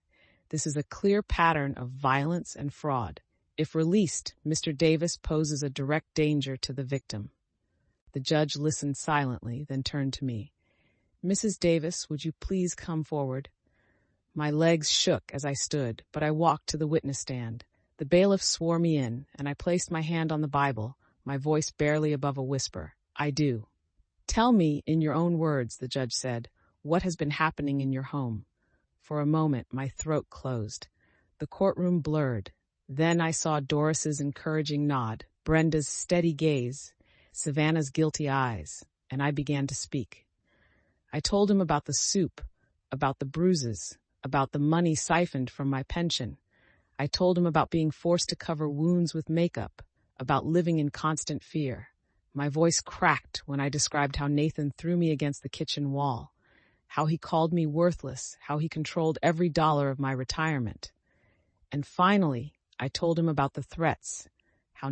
This is a clear pattern of violence and fraud. If released, Mr. Davis poses a direct danger to the victim." The judge listened silently, then turned to me. "Mrs. Davis, would you please come forward?" My legs shook as I stood, but I walked to the witness stand. The bailiff swore me in, and I placed my hand on the Bible, my voice barely above a whisper. "I do." "Tell me, in your own words," the judge said, "what has been happening in your home." For a moment, my throat closed. The courtroom blurred. Then I saw Doris's encouraging nod, Brenda's steady gaze, Savannah's guilty eyes, and I began to speak. I told him about the soup, about the bruises, about the money siphoned from my pension. I told him about being forced to cover wounds with makeup, about living in constant fear. My voice cracked when I described how Nathan threw me against the kitchen wall, how he called me worthless, how he controlled every dollar of my retirement. And finally, I told him about the threats, how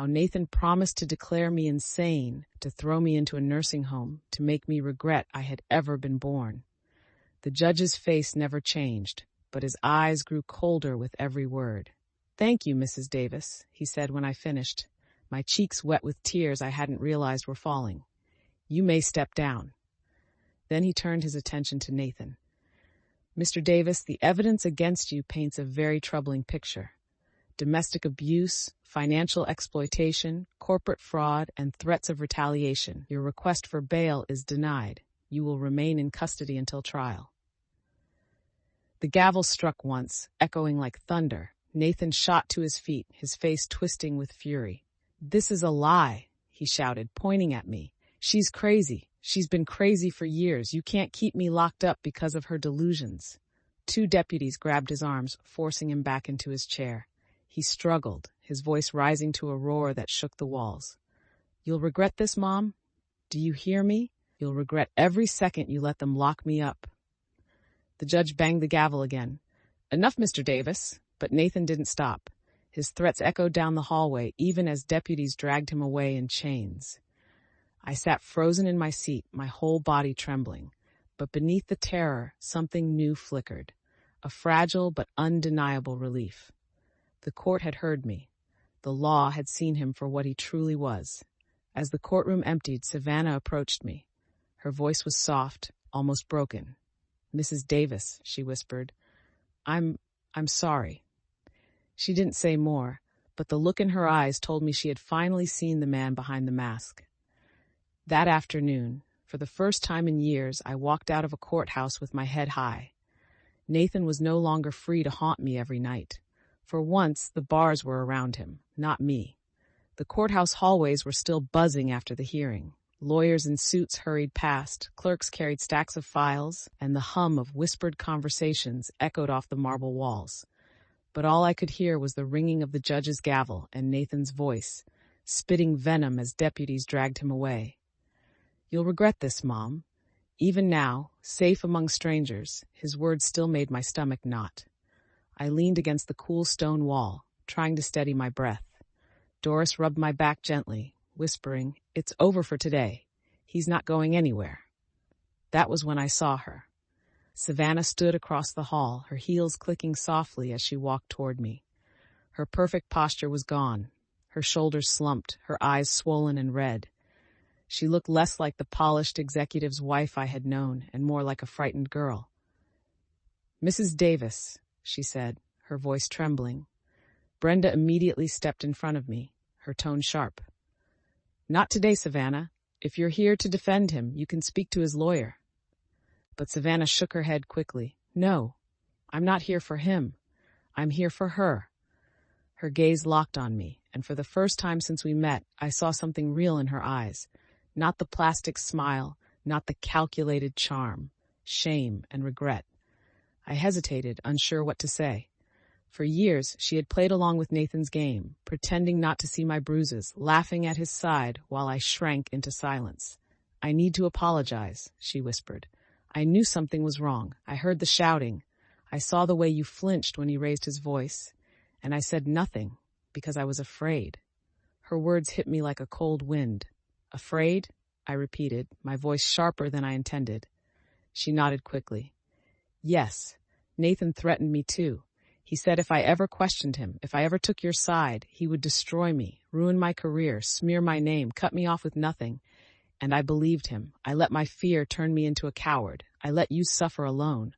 Nathan promised to declare me insane, to throw me into a nursing home, to make me regret I had ever been born. The judge's face never changed, but his eyes grew colder with every word. "Thank you, Mrs. Davis," he said when I finished, my cheeks wet with tears I hadn't realized were falling. "You may step down." Then he turned his attention to Nathan. "Mr. Davis, the evidence against you paints a very troubling picture. Domestic abuse, financial exploitation, corporate fraud, and threats of retaliation. Your request for bail is denied. You will remain in custody until trial." The gavel struck once, echoing like thunder. Nathan shot to his feet, his face twisting with fury. "This is a lie," he shouted, pointing at me. "She's crazy. She's been crazy for years. You can't keep me locked up because of her delusions." 2 deputies grabbed his arms, forcing him back into his chair. He struggled, his voice rising to a roar that shook the walls. "You'll regret this, Mom? Do you hear me? You'll regret every second you let them lock me up." The judge banged the gavel again. "Enough, Mr. Davis." But Nathan didn't stop. His threats echoed down the hallway, even as deputies dragged him away in chains. I sat frozen in my seat, my whole body trembling. But beneath the terror, something new flickered, a fragile but undeniable relief. The court had heard me. The law had seen him for what he truly was. As the courtroom emptied, Savannah approached me. Her voice was soft, almost broken. "Mrs. Davis," she whispered, I'm sorry." She didn't say more, but the look in her eyes told me she had finally seen the man behind the mask. That afternoon, for the first time in years, I walked out of a courthouse with my head high. Nathan was no longer free to haunt me every night. For once, the bars were around him, not me. The courthouse hallways were still buzzing after the hearing. Lawyers in suits hurried past, clerks carried stacks of files, and the hum of whispered conversations echoed off the marble walls. But all I could hear was the ringing of the judge's gavel and Nathan's voice, spitting venom as deputies dragged him away. "You'll regret this, Mom." Even now, safe among strangers, his words still made my stomach knot. I leaned against the cool stone wall, trying to steady my breath. Doris rubbed my back gently, whispering, "It's over for today. He's not going anywhere." That was when I saw her. Savannah stood across the hall, her heels clicking softly as she walked toward me. Her perfect posture was gone. Her shoulders slumped, her eyes swollen and red. She looked less like the polished executive's wife I had known and more like a frightened girl. "Mrs. Davis," she said, her voice trembling. Brenda immediately stepped in front of me, her tone sharp. "Not today, Savannah. If you're here to defend him, you can speak to his lawyer." But Savannah shook her head quickly. "No, I'm not here for him. I'm here for her." Her gaze locked on me, and for the first time since we met, I saw something real in her eyes. Not the plastic smile, not the calculated charm, shame and regret. I hesitated, unsure what to say. For years, she had played along with Nathan's game, pretending not to see my bruises, laughing at his side while I shrank into silence. "I need to apologize," she whispered. "I knew something was wrong. I heard the shouting. I saw the way you flinched when he raised his voice. And I said nothing, because I was afraid." Her words hit me like a cold wind. "Afraid?" I repeated, my voice sharper than I intended. She nodded quickly. "Yes, Nathan threatened me too. He said if I ever questioned him, if I ever took your side, he would destroy me, ruin my career, smear my name, cut me off with nothing. And I believed him. I let my fear turn me into a coward. I let you suffer alone."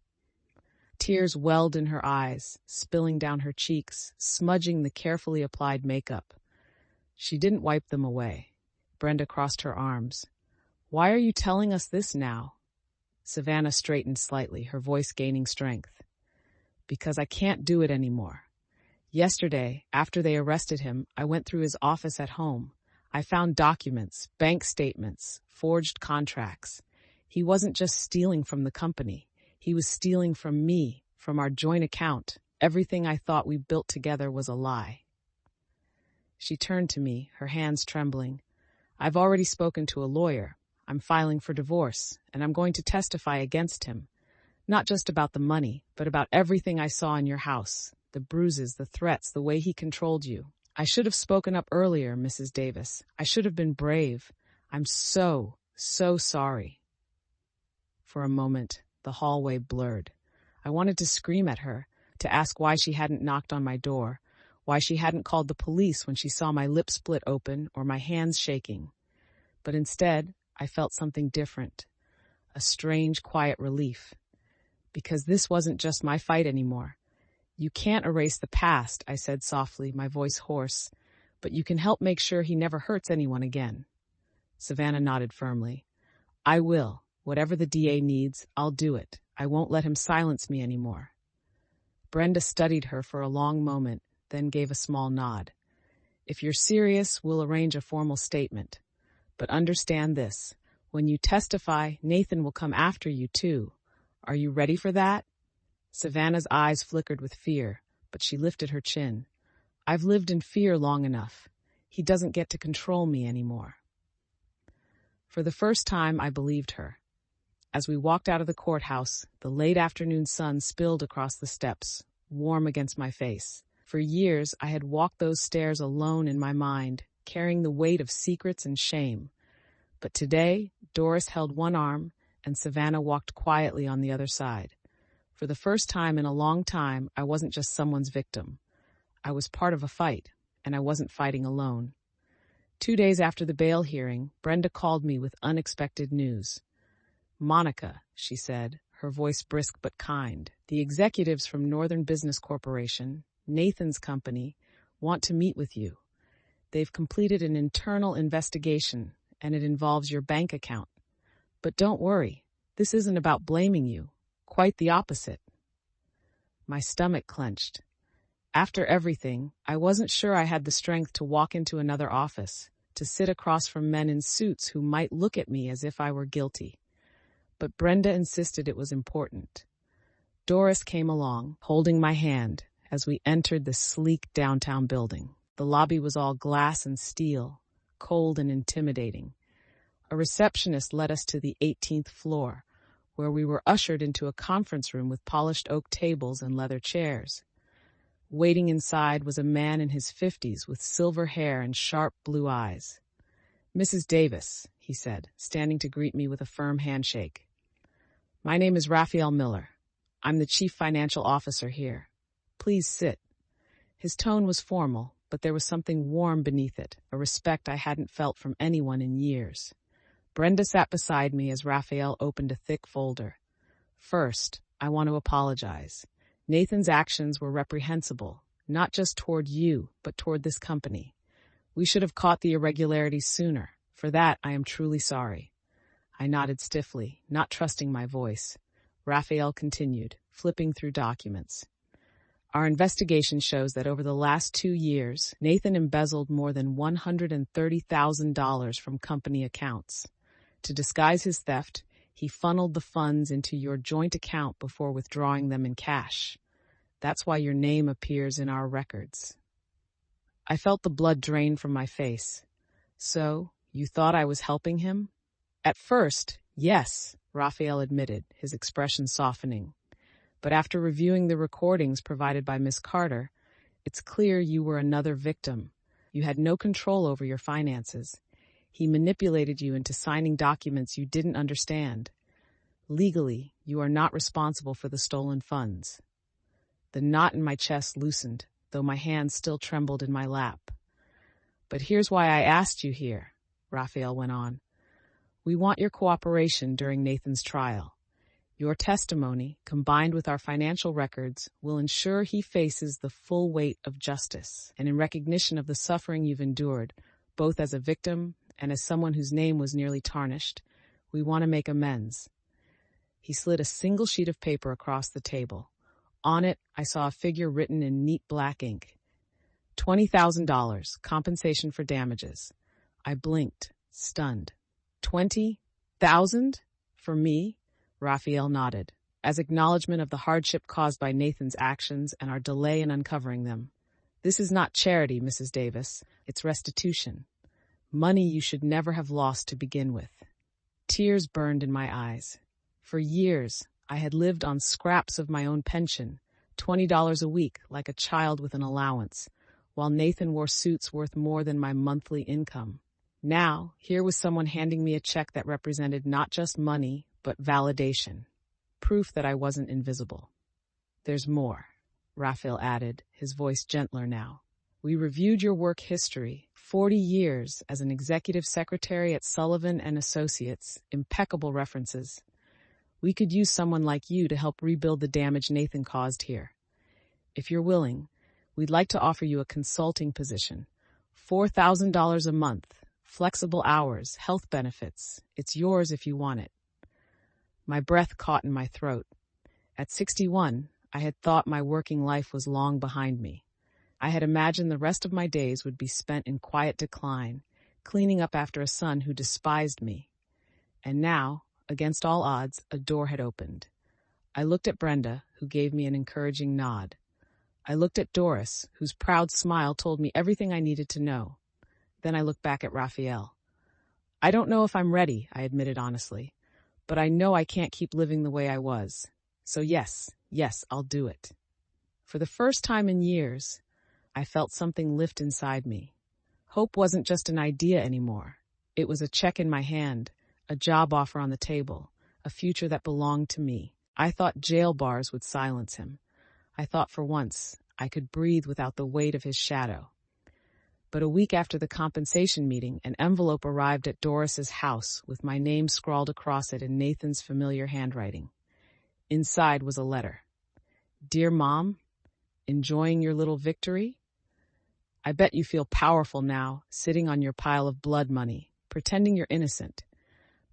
Tears welled in her eyes, spilling down her cheeks, smudging the carefully applied makeup. She didn't wipe them away. Brenda crossed her arms. "Why are you telling us this now?" Savannah straightened slightly, her voice gaining strength. "Because I can't do it anymore. Yesterday, after they arrested him, I went through his office at home. I found documents, bank statements, forged contracts. He wasn't just stealing from the company. He was stealing from me, from our joint account. Everything I thought we built together was a lie." She turned to me, her hands trembling. "I've already spoken to a lawyer. I'm filing for divorce, and I'm going to testify against him. Not just about the money, but about everything I saw in your house, the bruises, the threats, the way he controlled you. I should have spoken up earlier, Mrs. Davis. I should have been brave. I'm so sorry." For a moment, the hallway blurred. I wanted to scream at her, to ask why she hadn't knocked on my door, why she hadn't called the police when she saw my lips split open or my hands shaking. But instead, I felt something different, a strange, quiet relief. Because this wasn't just my fight anymore. "You can't erase the past," I said softly, my voice hoarse, "but you can help make sure he never hurts anyone again." Savannah nodded firmly. "I will. Whatever the DA needs, I'll do it. I won't let him silence me anymore." Brenda studied her for a long moment, then gave a small nod. "If you're serious, we'll arrange a formal statement. But understand this. When you testify, Nathan will come after you too. Are you ready for that?" Savannah's eyes flickered with fear, but she lifted her chin. "I've lived in fear long enough. He doesn't get to control me anymore." For the first time, I believed her. As we walked out of the courthouse, the late afternoon sun spilled across the steps, warm against my face. For years, I had walked those stairs alone in my mind, carrying the weight of secrets and shame. But today, Doris held one arm, and Savannah walked quietly on the other side. For the first time in a long time, I wasn't just someone's victim. I was part of a fight, and I wasn't fighting alone. 2 days after the bail hearing, Brenda called me with unexpected news. "Monica," she said, her voice brisk but kind, "the executives from Northern Business Corporation, Nathan's company, want to meet with you. They've completed an internal investigation, and it involves your bank account. But don't worry, this isn't about blaming you. Quite the opposite." My stomach clenched. After everything, I wasn't sure I had the strength to walk into another office, to sit across from men in suits who might look at me as if I were guilty. But Brenda insisted it was important. Doris came along, holding my hand, as we entered the sleek downtown building. The lobby was all glass and steel, cold and intimidating. A receptionist led us to the 18th floor, where we were ushered into a conference room with polished oak tables and leather chairs. Waiting inside was a man in his 50s with silver hair and sharp blue eyes. "Mrs. Davis," he said, standing to greet me with a firm handshake. "My name is Raphael Miller. I'm the Chief Financial Officer here. Please sit." His tone was formal, but there was something warm beneath it, a respect I hadn't felt from anyone in years. Brenda sat beside me as Raphael opened a thick folder. First, I want to apologize. Nathan's actions were reprehensible, not just toward you, but toward this company. We should have caught the irregularities sooner. For that, I am truly sorry. I nodded stiffly, not trusting my voice. Raphael continued, flipping through documents. Our investigation shows that over the last 2 years, Nathan embezzled more than $130,000 from company accounts. To disguise his theft, he funneled the funds into your joint account before withdrawing them in cash. That's why your name appears in our records. I felt the blood drain from my face. So, you thought I was helping him? At first, yes, Raphael admitted, his expression softening. But after reviewing the recordings provided by Miss Carter, it's clear you were another victim. You had no control over your finances. He manipulated you into signing documents you didn't understand. Legally, you are not responsible for the stolen funds. The knot in my chest loosened, though my hands still trembled in my lap. But here's why I asked you here, Raphael went on. We want your cooperation during Nathan's trial. Your testimony, combined with our financial records, will ensure he faces the full weight of justice. And in recognition of the suffering you've endured, both as a victim and as someone whose name was nearly tarnished, we want to make amends. He slid a single sheet of paper across the table. On it, I saw a figure written in neat black ink. $20,000, compensation for damages. I blinked, stunned. 20,000? For me? Raphael nodded, as acknowledgement of the hardship caused by Nathan's actions and our delay in uncovering them. This is not charity, Mrs. Davis. It's restitution. Money you should never have lost to begin with. Tears burned in my eyes. For years, I had lived on scraps of my own pension, $20 a week, like a child with an allowance, while Nathan wore suits worth more than my monthly income. Now, here was someone handing me a check that represented not just money, but validation. Proof that I wasn't invisible. There's more, Raphael added, his voice gentler now. We reviewed your work history, 40 years as an executive secretary at Sullivan and Associates, impeccable references. We could use someone like you to help rebuild the damage Nathan caused here. If you're willing, we'd like to offer you a consulting position. $4,000 a month, flexible hours, health benefits. It's yours if you want it. My breath caught in my throat. At 61, I had thought my working life was long behind me. I had imagined the rest of my days would be spent in quiet decline, cleaning up after a son who despised me. And now, against all odds, a door had opened. I looked at Brenda, who gave me an encouraging nod. I looked at Doris, whose proud smile told me everything I needed to know. Then I looked back at Raphael. I don't know if I'm ready, I admitted honestly, but I know I can't keep living the way I was. So yes, I'll do it. For the first time in years, I felt something lift inside me. Hope wasn't just an idea anymore. It was a check in my hand, a job offer on the table, a future that belonged to me. I thought jail bars would silence him. I thought for once I could breathe without the weight of his shadow. But a week after the compensation meeting, an envelope arrived at Doris's house with my name scrawled across it in Nathan's familiar handwriting. Inside was a letter. Dear Mom, enjoying your little victory? I bet you feel powerful now, sitting on your pile of blood money, pretending you're innocent.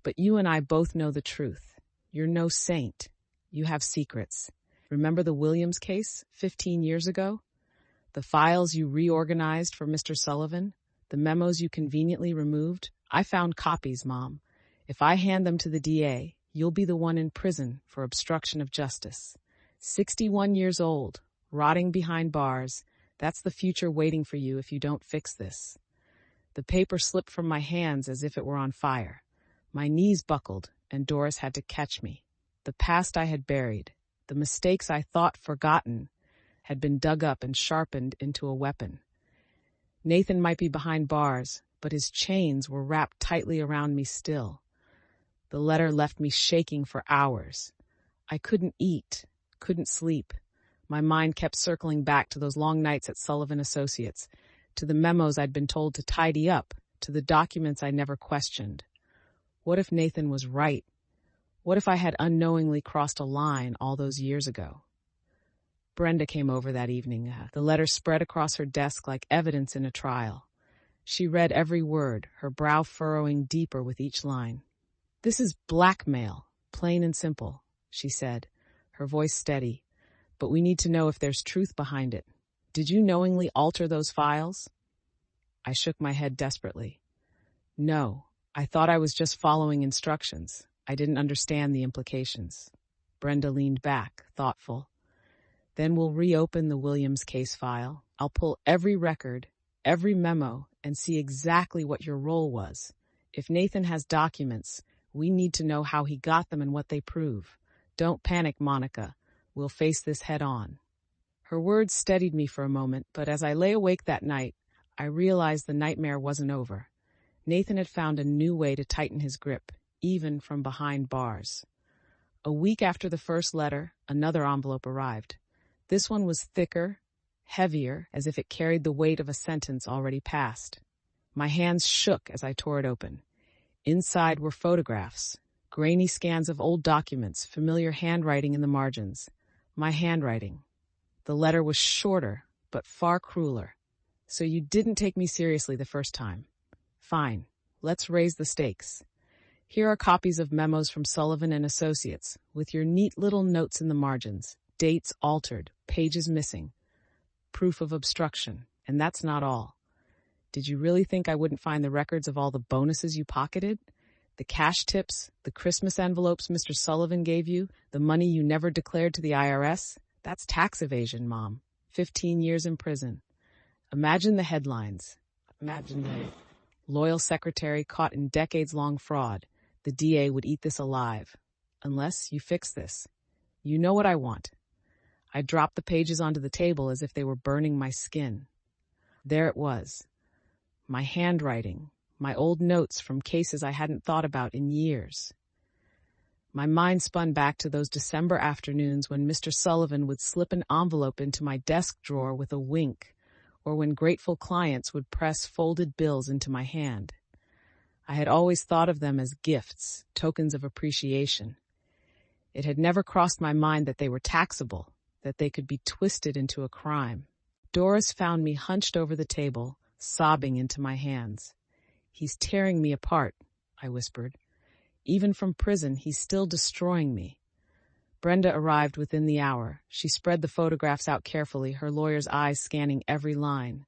But you and I both know the truth. You're no saint. You have secrets. Remember the Williams case 15 years ago? The files you reorganized for Mr. Sullivan? The memos you conveniently removed? I found copies, Mom. If I hand them to the DA, you'll be the one in prison for obstruction of justice. 61 years old, rotting behind bars. That's the future waiting for you if you don't fix this. The paper slipped from my hands as if it were on fire. My knees buckled, and Doris had to catch me. The past I had buried, the mistakes I thought forgotten, had been dug up and sharpened into a weapon. Nathan might be behind bars, but his chains were wrapped tightly around me still. The letter left me shaking for hours. I couldn't eat, couldn't sleep. My mind kept circling back to those long nights at Sullivan Associates, to the memos I'd been told to tidy up, to the documents I never questioned. What if Nathan was right? What if I had unknowingly crossed a line all those years ago? Brenda came over that evening. The letter spread across her desk like evidence in a trial. She read every word, her brow furrowing deeper with each line. "This is blackmail, plain and simple," she said, her voice steady. "But we need to know if there's truth behind it. Did you knowingly alter those files?" I shook my head desperately. "No, I thought I was just following instructions. I didn't understand the implications." Brenda leaned back, thoughtful. "Then we'll reopen the Williams case file. I'll pull every record, every memo, and see exactly what your role was. If Nathan has documents, we need to know how he got them and what they prove. Don't panic, Monica. We'll face this head on." Her words steadied me for a moment, but as I lay awake that night, I realized the nightmare wasn't over. Nathan had found a new way to tighten his grip, even from behind bars. A week after the first letter, another envelope arrived. This one was thicker, heavier, as if it carried the weight of a sentence already passed. My hands shook as I tore it open. Inside were photographs, grainy scans of old documents, familiar handwriting in the margins. My handwriting. The letter was shorter, but far crueler. "So you didn't take me seriously the first time. Fine, let's raise the stakes. Here are copies of memos from Sullivan and Associates, with your neat little notes in the margins, dates altered, pages missing. Proof of obstruction, and that's not all. Did you really think I wouldn't find the records of all the bonuses you pocketed? The cash tips, the Christmas envelopes Mr. Sullivan gave you, the money you never declared to the IRS? That's tax evasion, Mom. 15 years in prison. Imagine the headlines. Imagine the loyal secretary caught in decades-long fraud. The DA would eat this alive. Unless you fix this. You know what I want." I dropped the pages onto the table as if they were burning my skin. There it was. My handwriting, my old notes from cases I hadn't thought about in years. My mind spun back to those December afternoons when Mr. Sullivan would slip an envelope into my desk drawer with a wink, or when grateful clients would press folded bills into my hand. I had always thought of them as gifts, tokens of appreciation. It had never crossed my mind that they were taxable, that they could be twisted into a crime. Doris found me hunched over the table, sobbing into my hands. "He's tearing me apart," I whispered. "Even from prison, he's still destroying me." Brenda arrived within the hour. She spread the photographs out carefully, her lawyer's eyes scanning every line.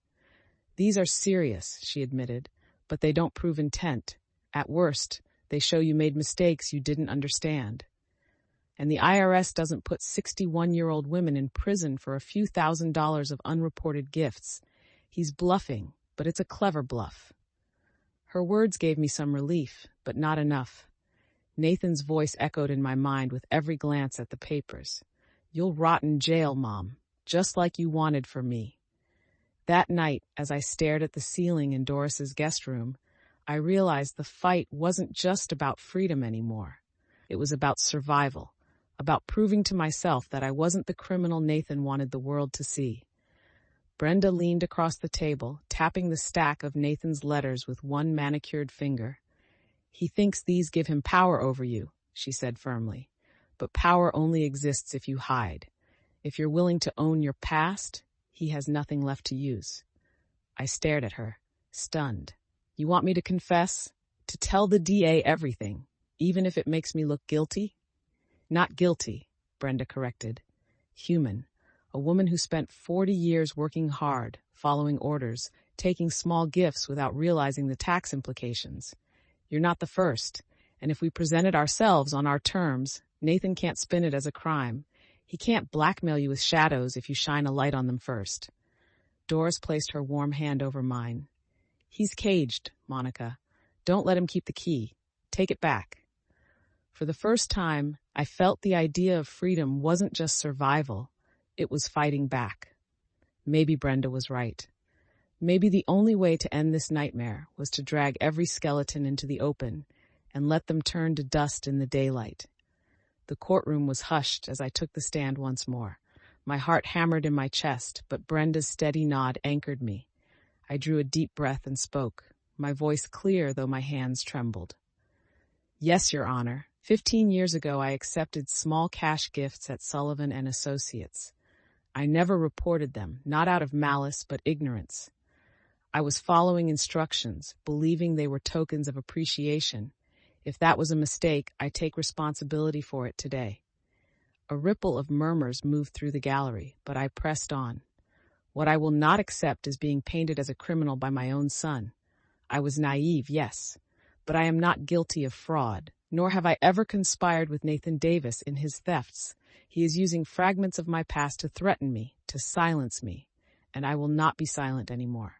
"These are serious," she admitted, "but they don't prove intent. At worst, they show you made mistakes you didn't understand. And the IRS doesn't put 61-year-old women in prison for a few $1,000s of unreported gifts. He's bluffing, but it's a clever bluff." Her words gave me some relief, but not enough. Nathan's voice echoed in my mind with every glance at the papers. "You'll rot in jail, Mom, just like you wanted for me." That night, as I stared at the ceiling in Doris's guest room, I realized the fight wasn't just about freedom anymore. It was about survival, about proving to myself that I wasn't the criminal Nathan wanted the world to see. Brenda leaned across the table, tapping the stack of Nathan's letters with one manicured finger. "He thinks these give him power over you," she said firmly. "But power only exists if you hide. If you're willing to own your past, he has nothing left to use." I stared at her, stunned. "You want me to confess? To tell the DA everything, even if it makes me look guilty?" "Not guilty," Brenda corrected. "Human. A woman who spent 40 years working hard, following orders, taking small gifts without realizing the tax implications. You're not the first, and if we present it ourselves on our terms, Nathan can't spin it as a crime. He can't blackmail you with shadows if you shine a light on them first." Doris placed her warm hand over mine. "He's caged, Monica. Don't let him keep the key. Take it back." For the first time, I felt the idea of freedom wasn't just survival, it was fighting back. Maybe Brenda was right. Maybe the only way to end this nightmare was to drag every skeleton into the open and let them turn to dust in the daylight. The courtroom was hushed as I took the stand once more. My heart hammered in my chest, but Brenda's steady nod anchored me. I drew a deep breath and spoke, my voice clear though my hands trembled. Yes, Your Honor. 15 years ago, I accepted small cash gifts at Sullivan and Associates. I never reported them, not out of malice, but ignorance. I was following instructions, believing they were tokens of appreciation. If that was a mistake, I take responsibility for it today. A ripple of murmurs moved through the gallery, but I pressed on. What I will not accept is being painted as a criminal by my own son. I was naive, yes, but I am not guilty of fraud, nor have I ever conspired with Nathan Davis in his thefts. He is using fragments of my past to threaten me, to silence me, and I will not be silent anymore.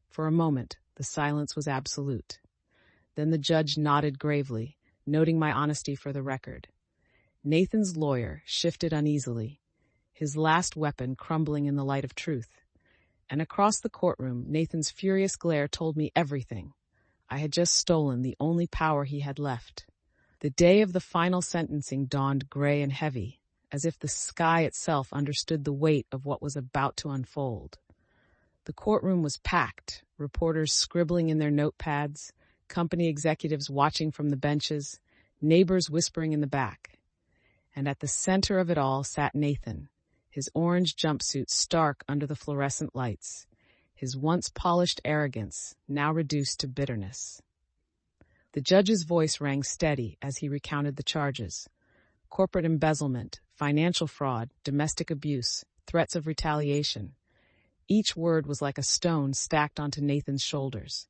For a moment, the silence was absolute. Then the judge nodded gravely, noting my honesty for the record. Nathan's lawyer shifted uneasily, his last weapon crumbling in the light of truth. And across the courtroom, Nathan's furious glare told me everything. I had just stolen the only power he had left. The day of the final sentencing dawned gray and heavy, as if the sky itself understood the weight of what was about to unfold. The courtroom was packed, reporters scribbling in their notepads, company executives watching from the benches, neighbors whispering in the back. And at the center of it all sat Nathan, his orange jumpsuit stark under the fluorescent lights, his once polished arrogance now reduced to bitterness. The judge's voice rang steady as he recounted the charges: corporate embezzlement, financial fraud, domestic abuse, threats of retaliation. Each word was like a stone stacked onto Nathan's shoulders.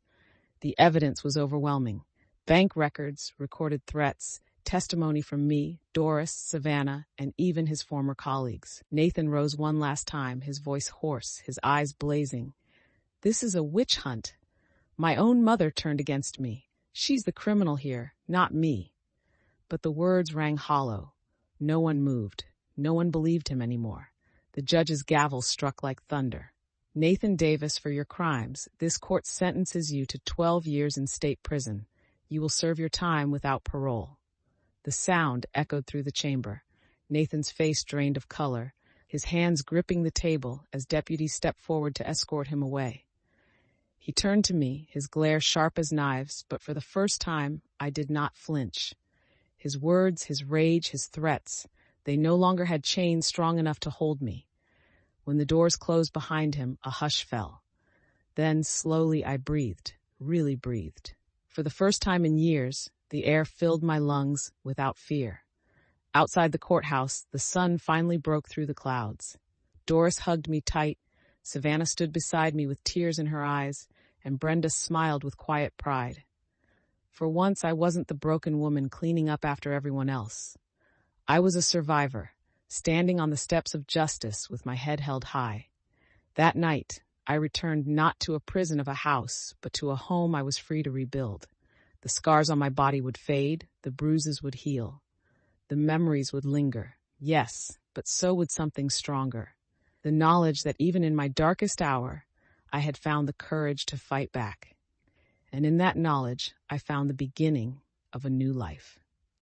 The evidence was overwhelming. Bank records, recorded threats, testimony from me, Doris, Savannah, and even his former colleagues. Nathan rose one last time, his voice hoarse, his eyes blazing. This is a witch hunt. My own mother turned against me. She's the criminal here, not me. But the words rang hollow. No one moved. No one believed him anymore. The judge's gavel struck like thunder. Nathan Davis, for your crimes, this court sentences you to 12 years in state prison. You will serve your time without parole. The sound echoed through the chamber. Nathan's face drained of color, his hands gripping the table as deputies stepped forward to escort him away. He turned to me, his glare sharp as knives, but for the first time, I did not flinch. His words, his rage, his threats, they no longer had chains strong enough to hold me. When the doors closed behind him, a hush fell. Then, slowly, I breathed, really breathed. For the first time in years, the air filled my lungs without fear. Outside the courthouse, the sun finally broke through the clouds. Doris hugged me tight, Savannah stood beside me with tears in her eyes, and Brenda smiled with quiet pride. For once, I wasn't the broken woman cleaning up after everyone else. I was a survivor, standing on the steps of justice with my head held high. That night, I returned not to a prison of a house, but to a home I was free to rebuild. The scars on my body would fade, the bruises would heal. The memories would linger, yes, but so would something stronger. The knowledge that even in my darkest hour, I had found the courage to fight back. And in that knowledge, I found the beginning of a new life.